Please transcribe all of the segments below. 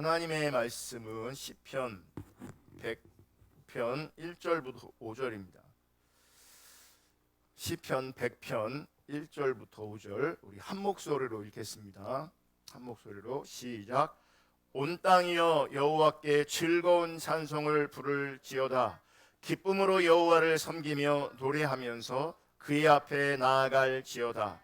하나님의 말씀은 시편 100편 1절부터 5절입니다. 시편 100편 1절부터 5절 우리 한 목소리로 읽겠습니다. 한 목소리로 시작. 온 땅이여 여호와께 즐거운 찬송을 부를지어다. 기쁨으로 여호와를 섬기며 노래하면서 그의 앞에 나아갈지어다.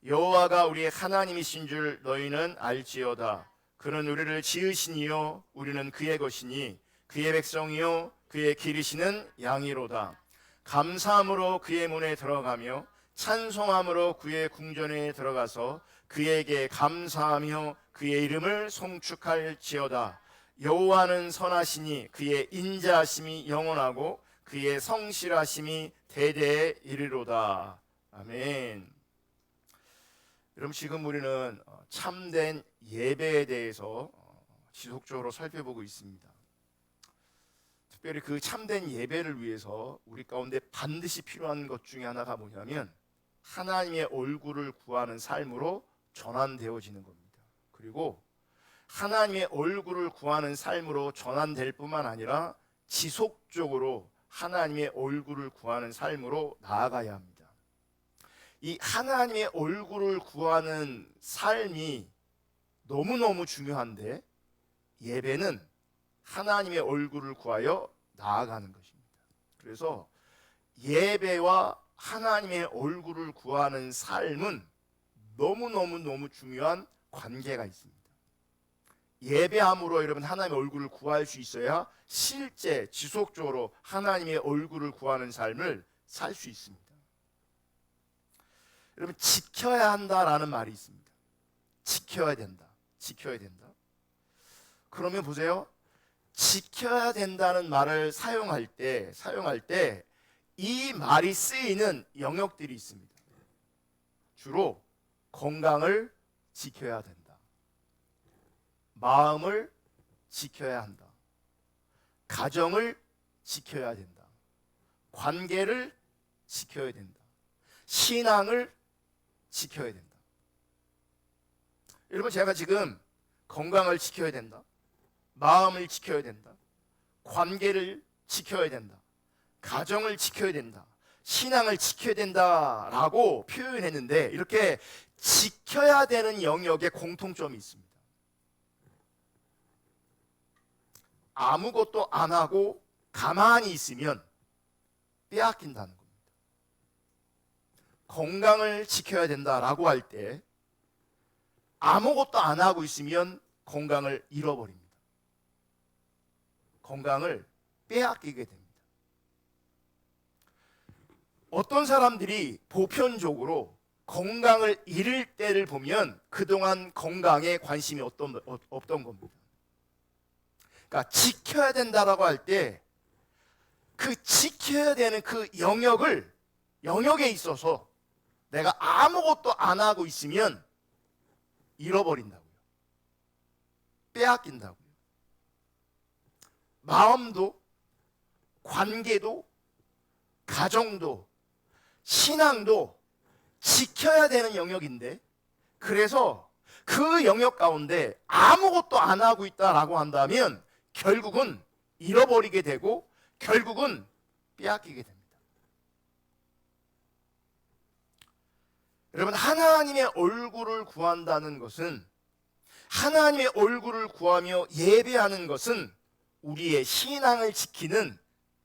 여호와가 우리의 하나님이신 줄 너희는 알지어다. 그는 우리를 지으시니요 우리는 그의 것이니 그의 백성이요 그의 기르시는 양이로다. 감사함으로 그의 문에 들어가며 찬송함으로 그의 궁전에 들어가서 그에게 감사하며 그의 이름을 송축할지어다. 여호와는 선하시니 그의 인자하심이 영원하고 그의 성실하심이 대대에 이르로다. 아멘. 여러분, 지금 우리는 참된 예배에 대해서 지속적으로 살펴보고 있습니다. 특별히 그 참된 예배를 위해서 우리 가운데 반드시 필요한 것 중에 하나가 뭐냐면 하나님의 얼굴을 구하는 삶으로 전환되어지는 겁니다. 그리고 하나님의 얼굴을 구하는 삶으로 전환될 뿐만 아니라 지속적으로 하나님의 얼굴을 구하는 삶으로 나아가야 합니다. 이 하나님의 얼굴을 구하는 삶이 너무너무 중요한데 예배는 하나님의 얼굴을 구하여 나아가는 것입니다. 그래서 예배와 하나님의 얼굴을 구하는 삶은 너무 중요한 관계가 있습니다. 예배함으로 여러분 하나님의 얼굴을 구할 수 있어야 실제 지속적으로 하나님의 얼굴을 구하는 삶을 살 수 있습니다. 여러분, 지켜야 한다라는 말이 있습니다. 지켜야 된다. 지켜야 된다. 그러면 보세요. 지켜야 된다는 말을 사용할 때 이 말이 쓰이는 영역들이 있습니다. 주로 건강을 지켜야 된다. 마음을 지켜야 한다. 가정을 지켜야 된다. 관계를 지켜야 된다. 신앙을 지켜야 된다. 여러분, 제가 지금 건강을 지켜야 된다. 마음을 지켜야 된다. 관계를 지켜야 된다. 가정을 지켜야 된다. 신앙을 지켜야 된다라고 표현했는데 이렇게 지켜야 되는 영역에 공통점이 있습니다. 아무것도 안 하고 가만히 있으면 빼앗긴다는 겁니다. 건강을 지켜야 된다라고 할 때 아무것도 안 하고 있으면 건강을 잃어버립니다. 건강을 빼앗기게 됩니다. 어떤 사람들이 보편적으로 건강을 잃을 때를 보면 그동안 건강에 관심이 없던 겁니다. 그러니까 지켜야 된다라고 할 때 그 지켜야 되는 그 영역에 있어서 내가 아무것도 안 하고 있으면 잃어버린다고요. 빼앗긴다고요. 마음도, 관계도, 가정도, 신앙도 지켜야 되는 영역인데 그래서 그 영역 가운데 아무것도 안 하고 있다라고 한다면 결국은 잃어버리게 되고 결국은 빼앗기게 됩니다. 여러분, 하나님의 얼굴을 구한다는 것은 하나님의 얼굴을 구하며 예배하는 것은 우리의 신앙을 지키는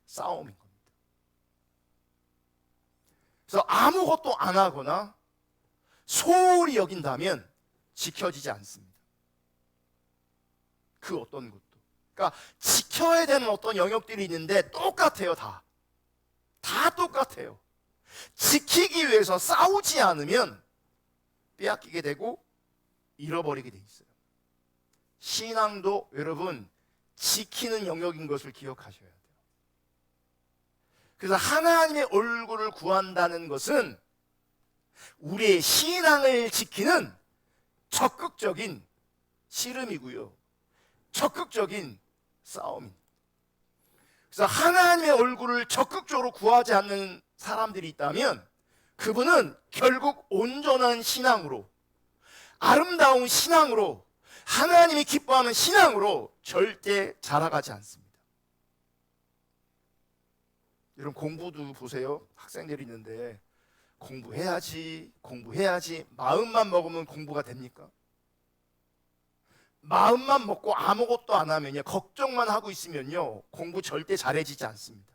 싸움인 겁니다. 그래서 아무것도 안 하거나 소홀히 여긴다면 지켜지지 않습니다. 그 어떤 것도. 그러니까 지켜야 되는 어떤 영역들이 있는데 똑같아요. 다 똑같아요. 지키기 위해서 싸우지 않으면 빼앗기게 되고 잃어버리게 돼 있어요. 신앙도 여러분 지키는 영역인 것을 기억하셔야 돼요. 그래서 하나님의 얼굴을 구한다는 것은 우리의 신앙을 지키는 적극적인 씨름이고요. 적극적인 싸움입니다. 그래서 하나님의 얼굴을 적극적으로 구하지 않는 사람들이 있다면 그분은 결국 온전한 신앙으로, 아름다운 신앙으로 하나님이 기뻐하는 신앙으로 절대 자라가지 않습니다. 여러분 공부도 보세요. 학생들이 있는데 공부해야지 마음만 먹으면 공부가 됩니까? 마음만 먹고 아무것도 안 하면요, 걱정만 하고 있으면요, 공부 절대 잘해지지 않습니다.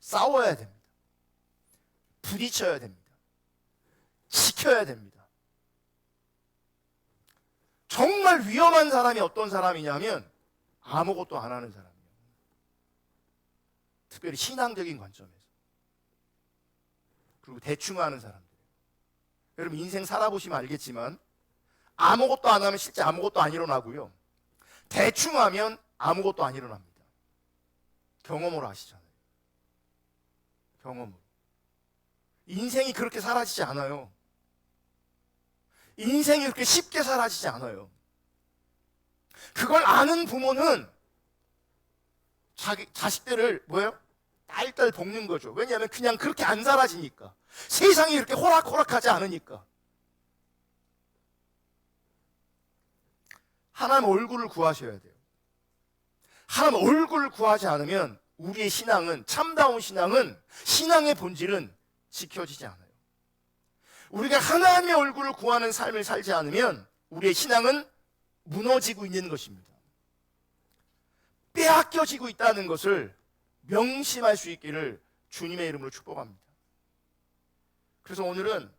싸워야 됩니다. 부딪혀야 됩니다. 지켜야 됩니다. 정말 위험한 사람이 어떤 사람이냐면 아무것도 안 하는 사람이에요. 특별히 신앙적인 관점에서. 그리고 대충 하는 사람들. 여러분 인생 살아보시면 알겠지만 아무것도 안 하면 실제 아무것도 안 일어나고요, 대충 하면 아무것도 안 일어납니다. 경험으로 아시잖아요. 경험으로. 인생이 그렇게 사라지지 않아요. 인생이 그렇게 쉽게 사라지지 않아요. 그걸 아는 부모는 자식들을 딸딸 볶는 거죠. 왜냐하면 그냥 그렇게 안 사라지니까. 세상이 그렇게 호락호락하지 않으니까. 하나님 얼굴을 구하셔야 돼요. 하나님 얼굴을 구하지 않으면 우리의 신앙은, 참다운 신앙은, 신앙의 본질은 지켜지지 않아요. 우리가 하나님의 얼굴을 구하는 삶을 살지 않으면 우리의 신앙은 무너지고 있는 것입니다. 빼앗겨지고 있다는 것을 명심할 수 있기를 주님의 이름으로 축복합니다. 그래서 오늘은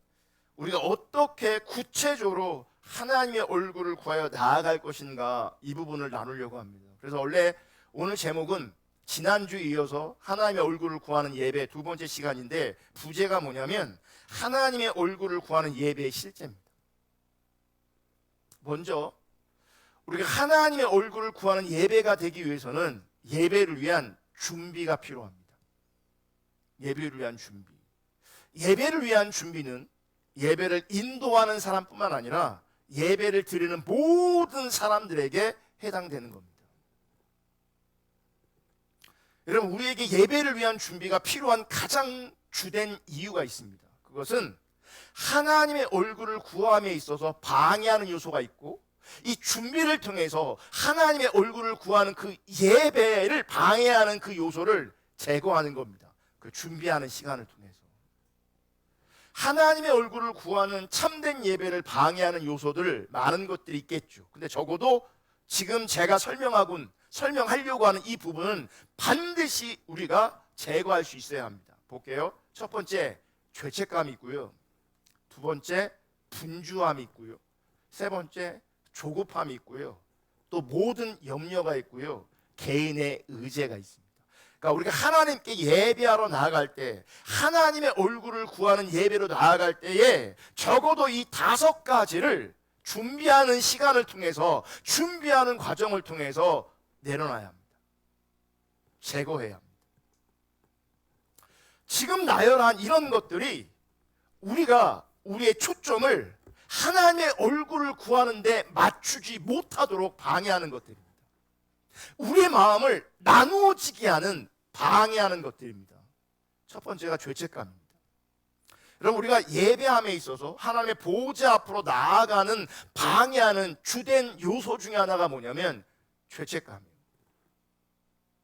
우리가 어떻게 구체적으로 하나님의 얼굴을 구하여 나아갈 것인가, 이 부분을 나누려고 합니다. 그래서 원래 오늘 제목은 지난주에 이어서 하나님의 얼굴을 구하는 예배 두 번째 시간인데, 부제가 뭐냐면 하나님의 얼굴을 구하는 예배의 실제입니다. 먼저 우리가 하나님의 얼굴을 구하는 예배가 되기 위해서는 예배를 위한 준비가 필요합니다. 예배를 위한 준비. 예배를 위한 준비는 예배를 인도하는 사람뿐만 아니라 예배를 드리는 모든 사람들에게 해당되는 겁니다. 여러분, 우리에게 예배를 위한 준비가 필요한 가장 주된 이유가 있습니다. 그것은 하나님의 얼굴을 구함에 있어서 방해하는 요소가 있고, 이 준비를 통해서 하나님의 얼굴을 구하는 그 예배를 방해하는 그 요소를 제거하는 겁니다. 그 준비하는 시간을 통해서. 하나님의 얼굴을 구하는 참된 예배를 방해하는 요소들 많은 것들이 있겠죠. 근데 적어도 지금 제가 설명하려고 하는 이 부분은 반드시 우리가 제거할 수 있어야 합니다. 볼게요. 첫 번째, 죄책감이 있고요. 두 번째, 분주함이 있고요. 세 번째, 조급함이 있고요. 또 모든 염려가 있고요. 개인의 의제가 있습니다. 그러니까 우리가 하나님께 예배하러 나아갈 때, 하나님의 얼굴을 구하는 예배로 나아갈 때에 적어도 이 5가지를 준비하는 시간을 통해서, 준비하는 과정을 통해서 내려놔야 합니다. 제거해야 합니다. 지금 나열한 이런 것들이 우리가 우리의 초점을 하나님의 얼굴을 구하는 데 맞추지 못하도록 방해하는 것들입니다. 우리의 마음을 나누어지게 하는, 방해하는 것들입니다. 첫 번째가 죄책감입니다. 여러분, 우리가 예배함에 있어서 하나님의 보좌 앞으로 나아가는, 방해하는 주된 요소 중에 하나가 뭐냐면 죄책감이에요.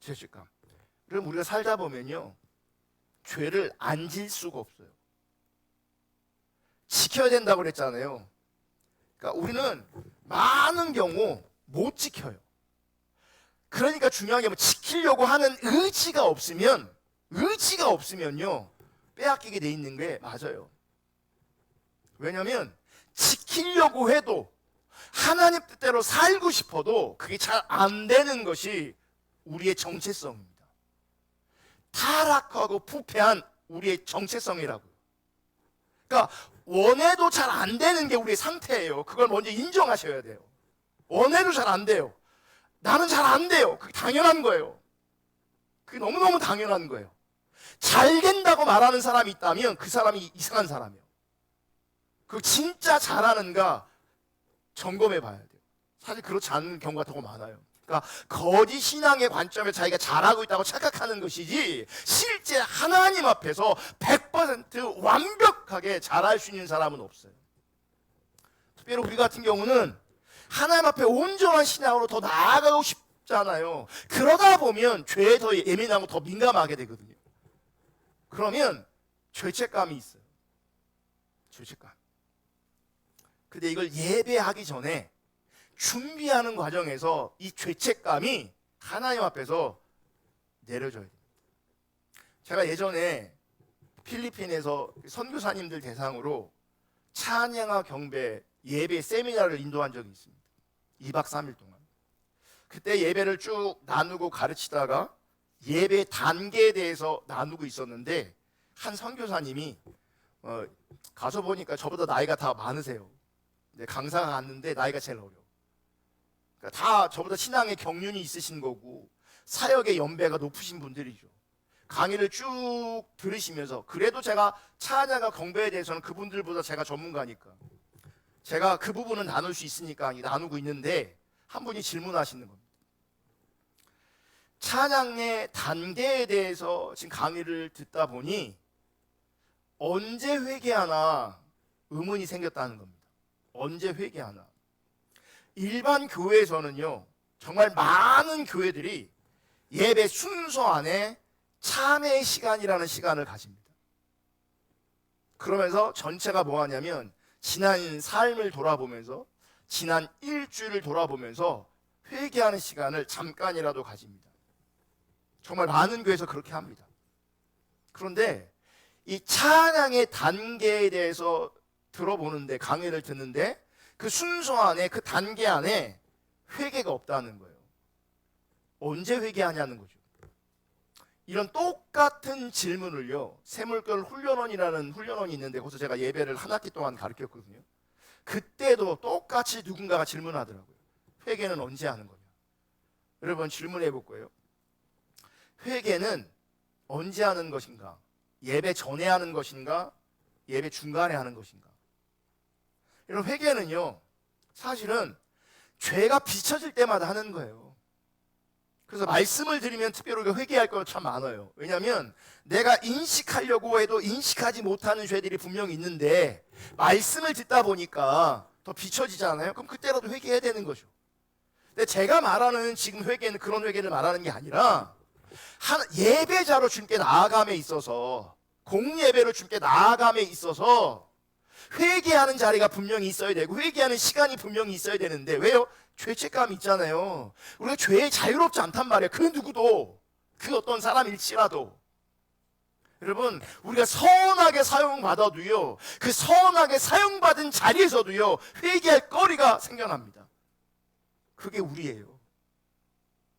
죄책감. 그럼 우리가 살다 보면요, 죄를 안 질 수가 없어요. 지켜야 된다고 그랬잖아요. 그러니까 우리는 많은 경우 못 지켜요. 그러니까 중요한 게 지키려고 하는 의지가 없으면요, 빼앗기게 돼 있는 게 맞아요. 왜냐하면 지키려고 해도, 하나님 뜻대로 살고 싶어도 그게 잘 안 되는 것이 우리의 정체성입니다. 타락하고 부패한 우리의 정체성이라고요. 그러니까 원해도 잘 안 되는 게 우리의 상태예요. 그걸 먼저 인정하셔야 돼요. 원해도 잘 안 돼요. 나는 잘 안 돼요. 그게 당연한 거예요. 그게 너무너무 당연한 거예요. 잘 된다고 말하는 사람이 있다면 그 사람이 이상한 사람이에요. 그 진짜 잘하는가 점검해 봐야 돼요. 사실 그렇지 않은 경우가 더 많아요. 그러니까 거짓 신앙의 관점에 자기가 잘하고 있다고 착각하는 것이지, 실제 하나님 앞에서 100% 완벽하게 잘할 수 있는 사람은 없어요. 특별히 우리 같은 경우는 하나님 앞에 온전한 신앙으로 더 나아가고 싶잖아요. 그러다 보면 죄에 더 예민하고 더 민감하게 되거든요. 그러면 죄책감이 있어요. 죄책감. 근데 이걸 예배하기 전에 준비하는 과정에서 이 죄책감이 하나님 앞에서 내려져야 됩니다. 제가 예전에 필리핀에서 선교사님들 대상으로 찬양과 경배 예배 세미나를 인도한 적이 있습니다. 2박 3일 동안. 그때 예배를 쭉 나누고 가르치다가 예배 단계에 대해서 나누고 있었는데 한 선교사님이 가서 보니까 저보다 나이가 다 많으세요. 근데 강사가 갔는데 나이가 제일 어려워. 그러니까 다 저보다 신앙의 경륜이 있으신 거고 사역의 연배가 높으신 분들이죠. 강의를 쭉 들으시면서 그래도 제가 찬양과 경배에 대해서는 그분들보다 제가 전문가니까 제가 그 부분은 나눌 수 있으니까 나누고 있는데 한 분이 질문하시는 겁니다. 찬양의 단계에 대해서 지금 강의를 듣다 보니 언제 회개하나 의문이 생겼다는 겁니다. 언제 회개하나. 일반 교회에서는요 정말 많은 교회들이 예배 순서 안에 참회의 시간이라는 시간을 가집니다. 그러면서 전체가 뭐 하냐면 지난 삶을 돌아보면서 지난 일주일을 돌아보면서 회개하는 시간을 잠깐이라도 가집니다. 정말 많은 교회에서 그렇게 합니다. 그런데 이 찬양의 단계에 대해서 들어보는데 강의를 듣는데 그 순서 안에 그 단계 안에 회개가 없다는 거예요. 언제 회개하냐는 거죠. 이런 똑같은 질문을요 세물결 훈련원이라는 훈련원이 있는데 거기서 제가 예배를 한 학기 동안 가르쳤거든요. 그때도 똑같이 누군가가 질문하더라고요. 회개는 언제 하는 거냐. 여러분 질문해 볼 거예요. 회개는 언제 하는 것인가? 예배 전에 하는 것인가? 예배 중간에 하는 것인가? 이런 회개는요 사실은 죄가 비춰질 때마다 하는 거예요. 그래서 말씀을 드리면 특별히 우리가 회개할 거 참 많아요. 왜냐하면 내가 인식하려고 해도 인식하지 못하는 죄들이 분명히 있는데 말씀을 듣다 보니까 더 비춰지잖아요. 그럼 그때라도 회개해야 되는 거죠. 근데 제가 말하는 지금 회개는 그런 회개를 말하는 게 아니라 예배자로 주님께 나아감에 있어서 공예배로 주님께 나아감에 있어서 회개하는 자리가 분명히 있어야 되고 회개하는 시간이 분명히 있어야 되는데 왜요? 죄책감이 있잖아요. 우리가 죄에 자유롭지 않단 말이에요. 그 누구도 그 어떤 사람일지라도 여러분 우리가 선하게 사용받아도요 그 선하게 사용받은 자리에서도요 회개할 거리가 생겨납니다. 그게 우리예요.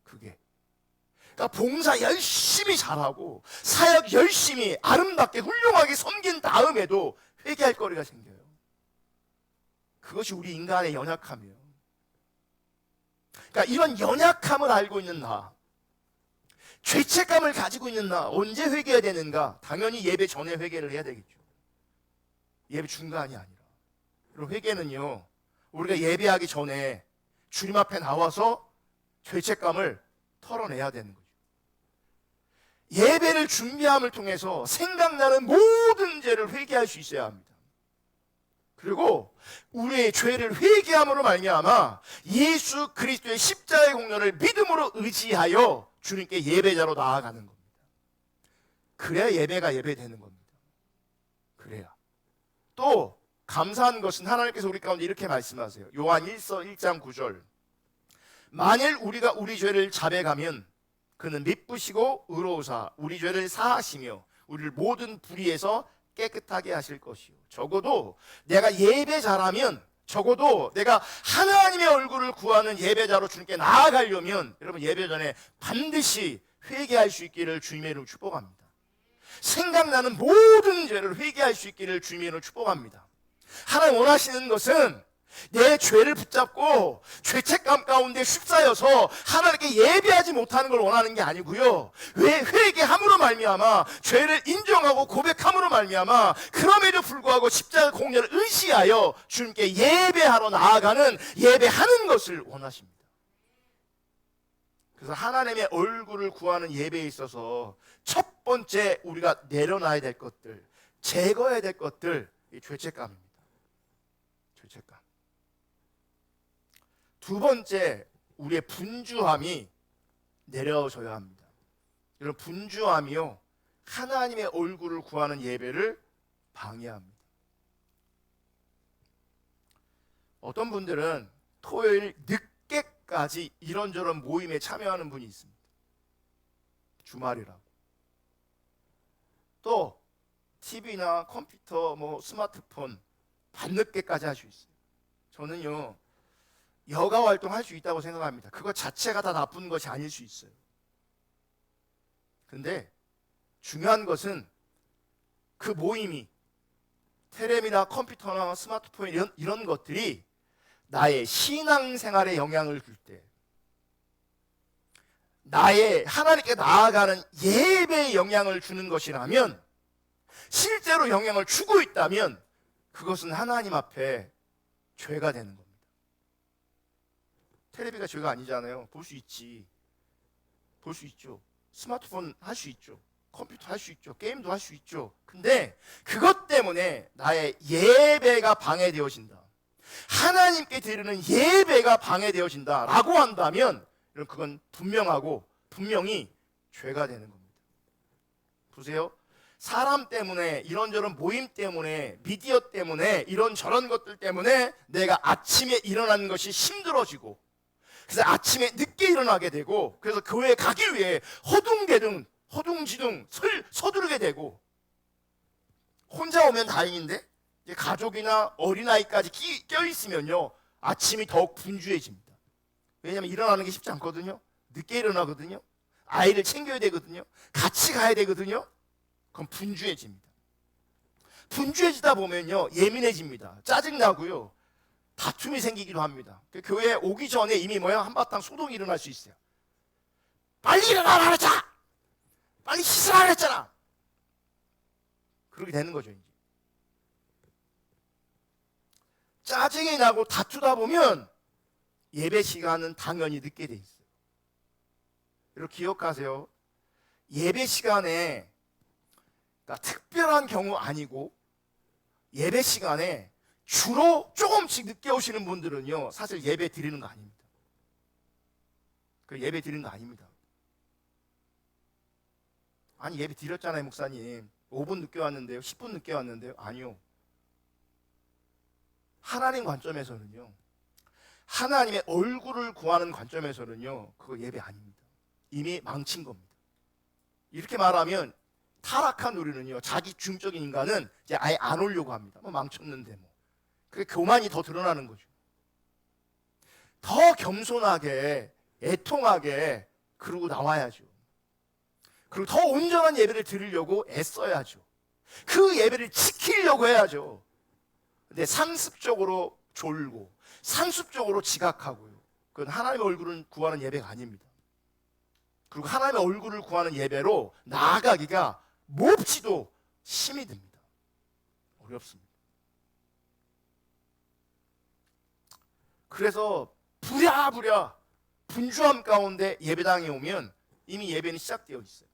그게 그러니까 봉사 열심히 잘하고 사역 열심히 아름답게 훌륭하게 섬긴 다음에도 회개할 거리가 생겨요. 그것이 우리 인간의 연약함이에요. 그러니까 이런 연약함을 알고 있는 나, 죄책감을 가지고 있는 나 언제 회개해야 되는가? 당연히 예배 전에 회개를 해야 되겠죠. 예배 중간이 아니라. 그리고 회개는요 우리가 예배하기 전에 주님 앞에 나와서 죄책감을 털어내야 되는 거죠. 예배를 준비함을 통해서 생각나는 모든 죄를 회개할 수 있어야 합니다. 그리고 우리의 죄를 회개함으로 말미암아 예수 그리스도의 십자가의 공로를 믿음으로 의지하여 주님께 예배자로 나아가는 겁니다. 그래야 예배가 예배되는 겁니다. 그래야. 또 감사한 것은 하나님께서 우리 가운데 이렇게 말씀하세요. 요한 1서 1장 9절 만일 우리가 우리 죄를 자백하면 그는 미쁘시고 의로우사 우리 죄를 사하시며 우리를 모든 불의에서 깨끗하게 하실 것이요. 적어도 내가 예배자라면 적어도 내가 하나님의 얼굴을 구하는 예배자로 주님께 나아가려면 여러분 예배 전에 반드시 회개할 수 있기를 주님의 이름으로 축복합니다. 생각나는 모든 죄를 회개할 수 있기를 주님의 이름으로 축복합니다. 하나님 원하시는 것은 내 죄를 붙잡고 죄책감 가운데 휩싸여서 하나님께 예배하지 못하는 걸 원하는 게 아니고요. 왜 회개함으로 말미암아 죄를 인정하고 고백함으로 말미암아 그럼에도 불구하고 십자가 공로를 의지하여 주님께 예배하러 나아가는 예배하는 것을 원하십니다. 그래서 하나님의 얼굴을 구하는 예배에 있어서 첫 번째 우리가 내려놔야 될 것들, 제거해야 될 것들, 이 죄책감입니다. 죄책감. 두 번째, 우리의 분주함이 내려져야 합니다. 여러분, 분주함이요, 하나님의 얼굴을 구하는 예배를 방해합니다. 어떤 분들은 토요일 늦게까지 이런저런 모임에 참여하는 분이 있습니다. 주말이라고. 또 TV나 컴퓨터, 스마트폰 밤늦게까지 할 수 있어요. 저는요, 여가 활동할 수 있다고 생각합니다. 그거 자체가 다 나쁜 것이 아닐 수 있어요. 근데 중요한 것은 그 모임이, 텔레비나 컴퓨터나 스마트폰 이런 것들이 나의 신앙생활에 영향을 줄 때, 나의 하나님께 나아가는 예배에 영향을 주는 것이라면, 실제로 영향을 주고 있다면 그것은 하나님 앞에 죄가 되는 겁니다. 텔레비가 죄가 아니잖아요. 볼 수 있지. 볼 수 있죠. 스마트폰 할 수 있죠. 컴퓨터 할 수 있죠. 게임도 할 수 있죠. 근데 그것 때문에 나의 예배가 방해되어진다, 하나님께 드리는 예배가 방해되어진다 라고 한다면, 그건 분명히 죄가 되는 겁니다. 보세요. 사람 때문에, 이런저런 모임 때문에, 미디어 때문에, 이런저런 것들 때문에 내가 아침에 일어나는 것이 힘들어지고, 그래서 아침에 늦게 일어나게 되고, 그래서 교회에 가기 위해 허둥지둥 서두르게 되고, 혼자 오면 다행인데 가족이나 어린아이까지 껴있으면요, 아침이 더욱 분주해집니다. 왜냐하면 일어나는 게 쉽지 않거든요. 늦게 일어나거든요. 아이를 챙겨야 되거든요. 같이 가야 되거든요. 그럼 분주해집니다. 분주해지다 보면요, 예민해집니다. 짜증나고요, 다툼이 생기기도 합니다. 교회에 오기 전에 이미 한바탕 소동이 일어날 수 있어요. 빨리 일어나라 그랬잖아, 빨리 씻으라 그랬잖아. 그렇게 되는 거죠. 이제 짜증이 나고 다투다 보면 예배 시간은 당연히 늦게 돼 있어요. 여러분, 기억하세요. 예배 시간에, 특별한 경우 아니고, 예배 시간에 주로 조금씩 늦게 오시는 분들은요, 사실 예배 드리는 거 아닙니다. 그 예배 드리는 거 아닙니다. 아니, 예배 드렸잖아요, 목사님. 5분 늦게 왔는데요, 10분 늦게 왔는데요. 아니요. 하나님 관점에서는요, 하나님의 얼굴을 구하는 관점에서는요, 그거 예배 아닙니다. 이미 망친 겁니다. 이렇게 말하면 타락한 우리는요, 자기 중적인 인간은 이제 아예 안 오려고 합니다. 망쳤는데 그게 교만이 더 드러나는 거죠. 더 겸손하게, 애통하게 그러고 나와야죠. 그리고 더 온전한 예배를 드리려고 애써야죠. 그 예배를 지키려고 해야죠. 근데 상습적으로 졸고 상습적으로 지각하고요, 그건 하나님의 얼굴을 구하는 예배가 아닙니다. 그리고 하나님의 얼굴을 구하는 예배로 나아가기가 몹시도 힘이 듭니다. 어렵습니다. 그래서 부랴부랴 분주함 가운데 예배당에 오면 이미 예배는 시작되어 있어요.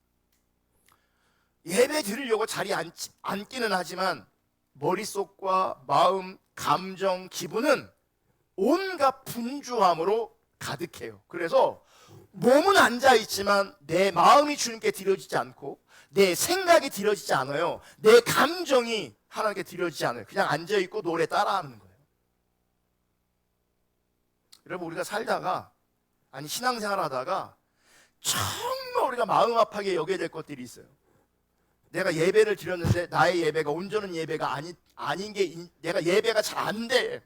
예배 드리려고 자리에 앉기는 하지만 머릿속과 마음, 감정, 기분은 온갖 분주함으로 가득해요. 그래서 몸은 앉아있지만 내 마음이 주님께 드려지지 않고, 내 생각이 드려지지 않아요. 내 감정이 하나님께 드려지지 않아요. 그냥 앉아있고 노래 따라하는 거예요. 여러분, 우리가 살다가, 신앙생활 하다가 정말 우리가 마음 아프게 여겨야 될 것들이 있어요. 내가 예배를 드렸는데 나의 예배가 온전한 예배가 아닌 게, 내가 예배가 잘 안 돼.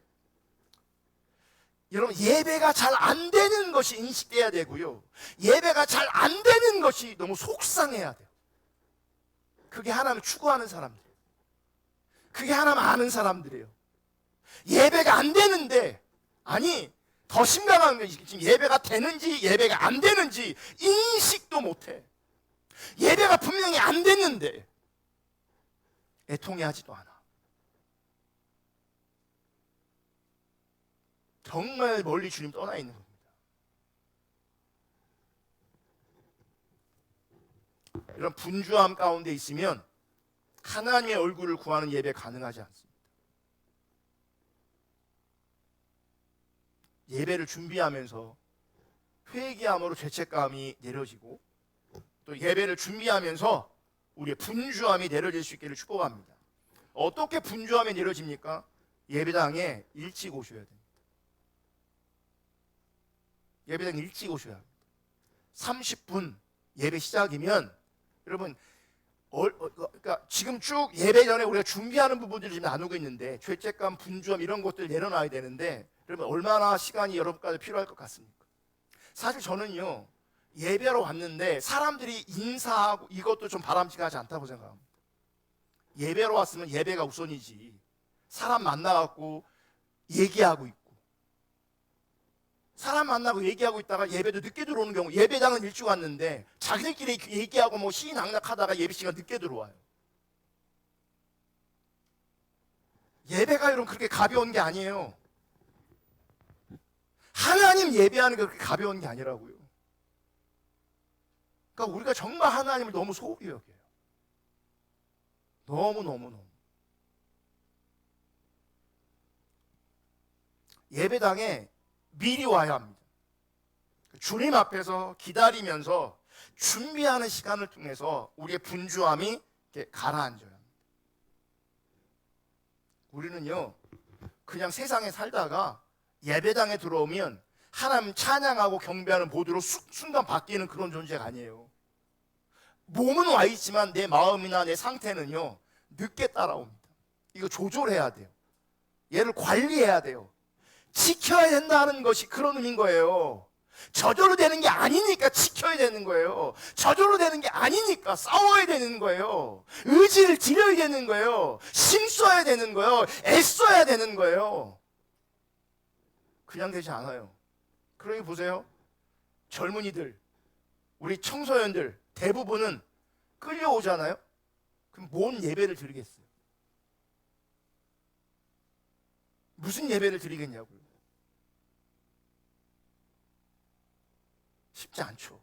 여러분, 예배가 잘 안 되는 것이 인식돼야 되고요, 예배가 잘 안 되는 것이 너무 속상해야 돼요. 그게 하나님을 추구하는 사람들, 그게 하나님 아는 사람들이에요. 예배가 안 되는데, 더 심각한 건 지금 예배가 되는지 예배가 안 되는지 인식도 못해. 예배가 분명히 안 됐는데 애통해하지도 않아. 정말 멀리 주님 떠나 있는 겁니다. 이런 분주함 가운데 있으면 하나님의 얼굴을 구하는 예배 가능하지 않습니다. 예배를 준비하면서 회개함으로 죄책감이 내려지고, 또 예배를 준비하면서 우리의 분주함이 내려질 수 있기를 축복합니다. 어떻게 분주함이 내려집니까? 예배당에 일찍 오셔야 됩니다. 예배당 일찍 오셔야 합니다. 30분 예배 시작이면 여러분 그러니까 지금 쭉 예배 전에 우리가 준비하는 부분들을 지금 나누고 있는데, 죄책감, 분주함 이런 것들 내려놔야 되는데, 여러분 얼마나 시간이 여러분까지 필요할 것 같습니까? 사실 저는요, 예배로 왔는데 사람들이 인사하고 이것도 좀 바람직하지 않다고 생각합니다. 예배로 왔으면 예배가 우선이지, 사람 만나갖고 얘기하고 있고, 사람 만나고 얘기하고 있다가 예배도 늦게 들어오는 경우, 예배당은 일찍 왔는데 자기들끼리 얘기하고 뭐 시낙락하다가 예배 시간 늦게 들어와요. 예배가 여러분 그렇게 가벼운 게 아니에요. 하나님 예배하는 게 그렇게 가벼운 게 아니라고요. 그러니까 우리가 정말 하나님을 너무 소홀히 여겨요. 너무 예배당에 미리 와야 합니다. 주님 앞에서 기다리면서 준비하는 시간을 통해서 우리의 분주함이 이렇게 가라앉아야 합니다. 우리는요, 그냥 세상에 살다가 예배당에 들어오면 하나님 찬양하고 경배하는 모드로 순간 바뀌는 그런 존재가 아니에요. 몸은 와 있지만 내 마음이나 내 상태는요, 늦게 따라옵니다. 이거 조절해야 돼요. 얘를 관리해야 돼요. 지켜야 된다는 것이 그런 의미인 거예요. 저절로 되는 게 아니니까 지켜야 되는 거예요. 저절로 되는 게 아니니까 싸워야 되는 거예요. 의지를 들여야 되는 거예요. 힘써야 되는 거예요. 애써야 되는 거예요. 그냥 되지 않아요. 그러니 보세요. 젊은이들, 우리 청소년들 대부분은 끌려오잖아요. 그럼 뭔 예배를 드리겠어요? 무슨 예배를 드리겠냐고요. 쉽지 않죠.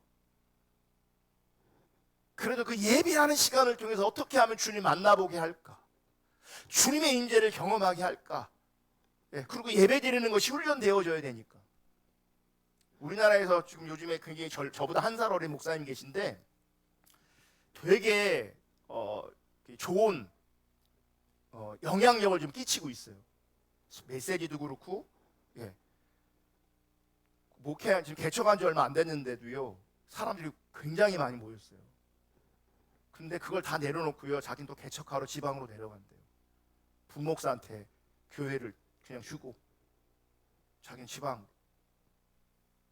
그래도 그 예배하는 시간을 통해서 어떻게 하면 주님 만나보게 할까? 주님의 임재를 경험하게 할까? 그리고 예배 드리는 것이 훈련되어져야 되니까. 우리나라에서 지금 요즘에 굉장히 저보다 한 살 어린 목사님 계신데, 되게 좋은 영향력을 좀 끼치고 있어요. 메시지도 그렇고, 목회 지금 개척한 지 얼마 안 됐는데도요, 사람들이 굉장히 많이 모였어요. 근데 그걸 다 내려놓고요, 자기는 또 개척하러 지방으로 내려간대요. 부목사한테 교회를 그냥 주고 자기는 지방.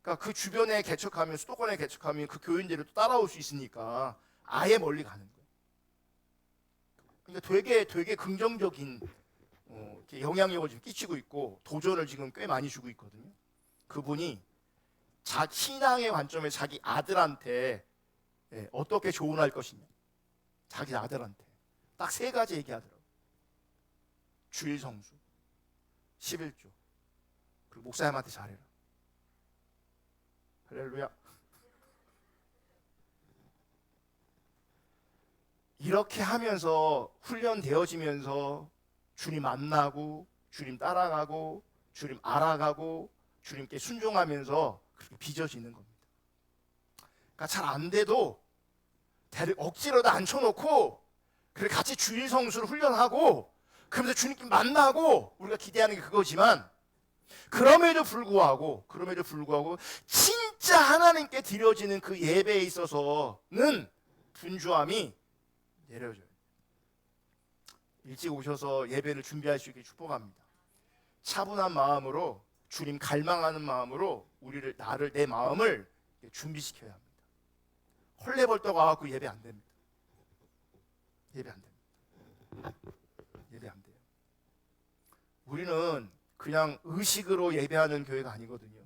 그러니까 그 주변에 개척하면, 수도권에 개척하면 그 교인들이 또 따라올 수 있으니까 아예 멀리 가는 거예요. 그러니까 되게 긍정적인 영향력을 지금 끼치고 있고, 도전을 지금 꽤 많이 주고 있거든요. 그분이 신앙의 관점에 자기 아들한테 어떻게 조언할 것이냐, 자기 아들한테 딱 3가지 얘기하더라고요. 주일 성수, 11조, 그리고 목사님한테 잘해라. 할렐루야. 이렇게 하면서 훈련되어지면서 주님 만나고, 주님 따라가고, 주님 알아가고, 주님께 순종하면서 그렇게 빚어지는 겁니다. 그러니까 잘 안 돼도 억지로도 앉혀놓고 그래 같이 주일 성수를 훈련하고, 그러면서 주님께 만나고, 우리가 기대하는 게 그거지만, 그럼에도 불구하고 진짜 하나님께 드려지는 그 예배에 있어서는 분주함이 내려져요. 일찍 오셔서 예배를 준비할 수 있게 축복합니다. 차분한 마음으로, 주님 갈망하는 마음으로 내 마음을 준비시켜야 합니다. 헐레벌떡 와갖고 예배 안 됩니다. 예배 안 됩니다. 예배 안 돼요. 우리는 그냥 의식으로 예배하는 교회가 아니거든요.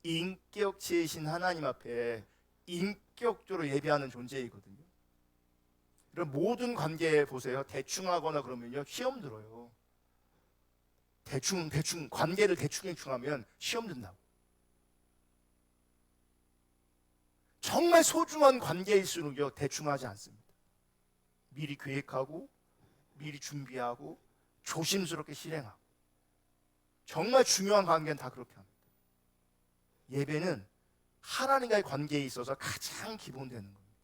인격체이신 하나님 앞에 인격적으로 예배하는 존재이거든요. 이런 모든 관계에 보세요. 대충 하거나 그러면요, 시험 들어요. 대충 관계를 대충 하면 시험 든다고. 정말 소중한 관계일수록요, 대충 하지 않습니다. 미리 계획하고, 미리 준비하고, 조심스럽게 실행하고. 정말 중요한 관계는 다 그렇게 합니다. 예배는 하나님과의 관계에 있어서 가장 기본되는 겁니다.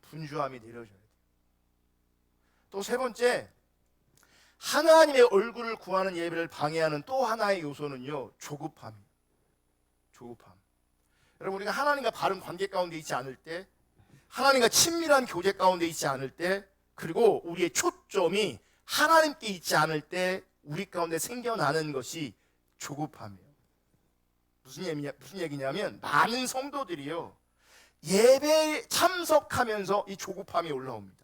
분주함이 내려져야 돼요. 또 세 번째, 하나님의 얼굴을 구하는 예배를 방해하는 또 하나의 요소는요, 조급함이에요. 조급함. 여러분, 우리가 하나님과 바른 관계 가운데 있지 않을 때, 하나님과 친밀한 교제 가운데 있지 않을 때, 그리고 우리의 초점이 하나님께 있지 않을 때 우리 가운데 생겨나는 것이 조급함이에요. 무슨 얘기냐면 많은 성도들이요, 예배에 참석하면서 이 조급함이 올라옵니다.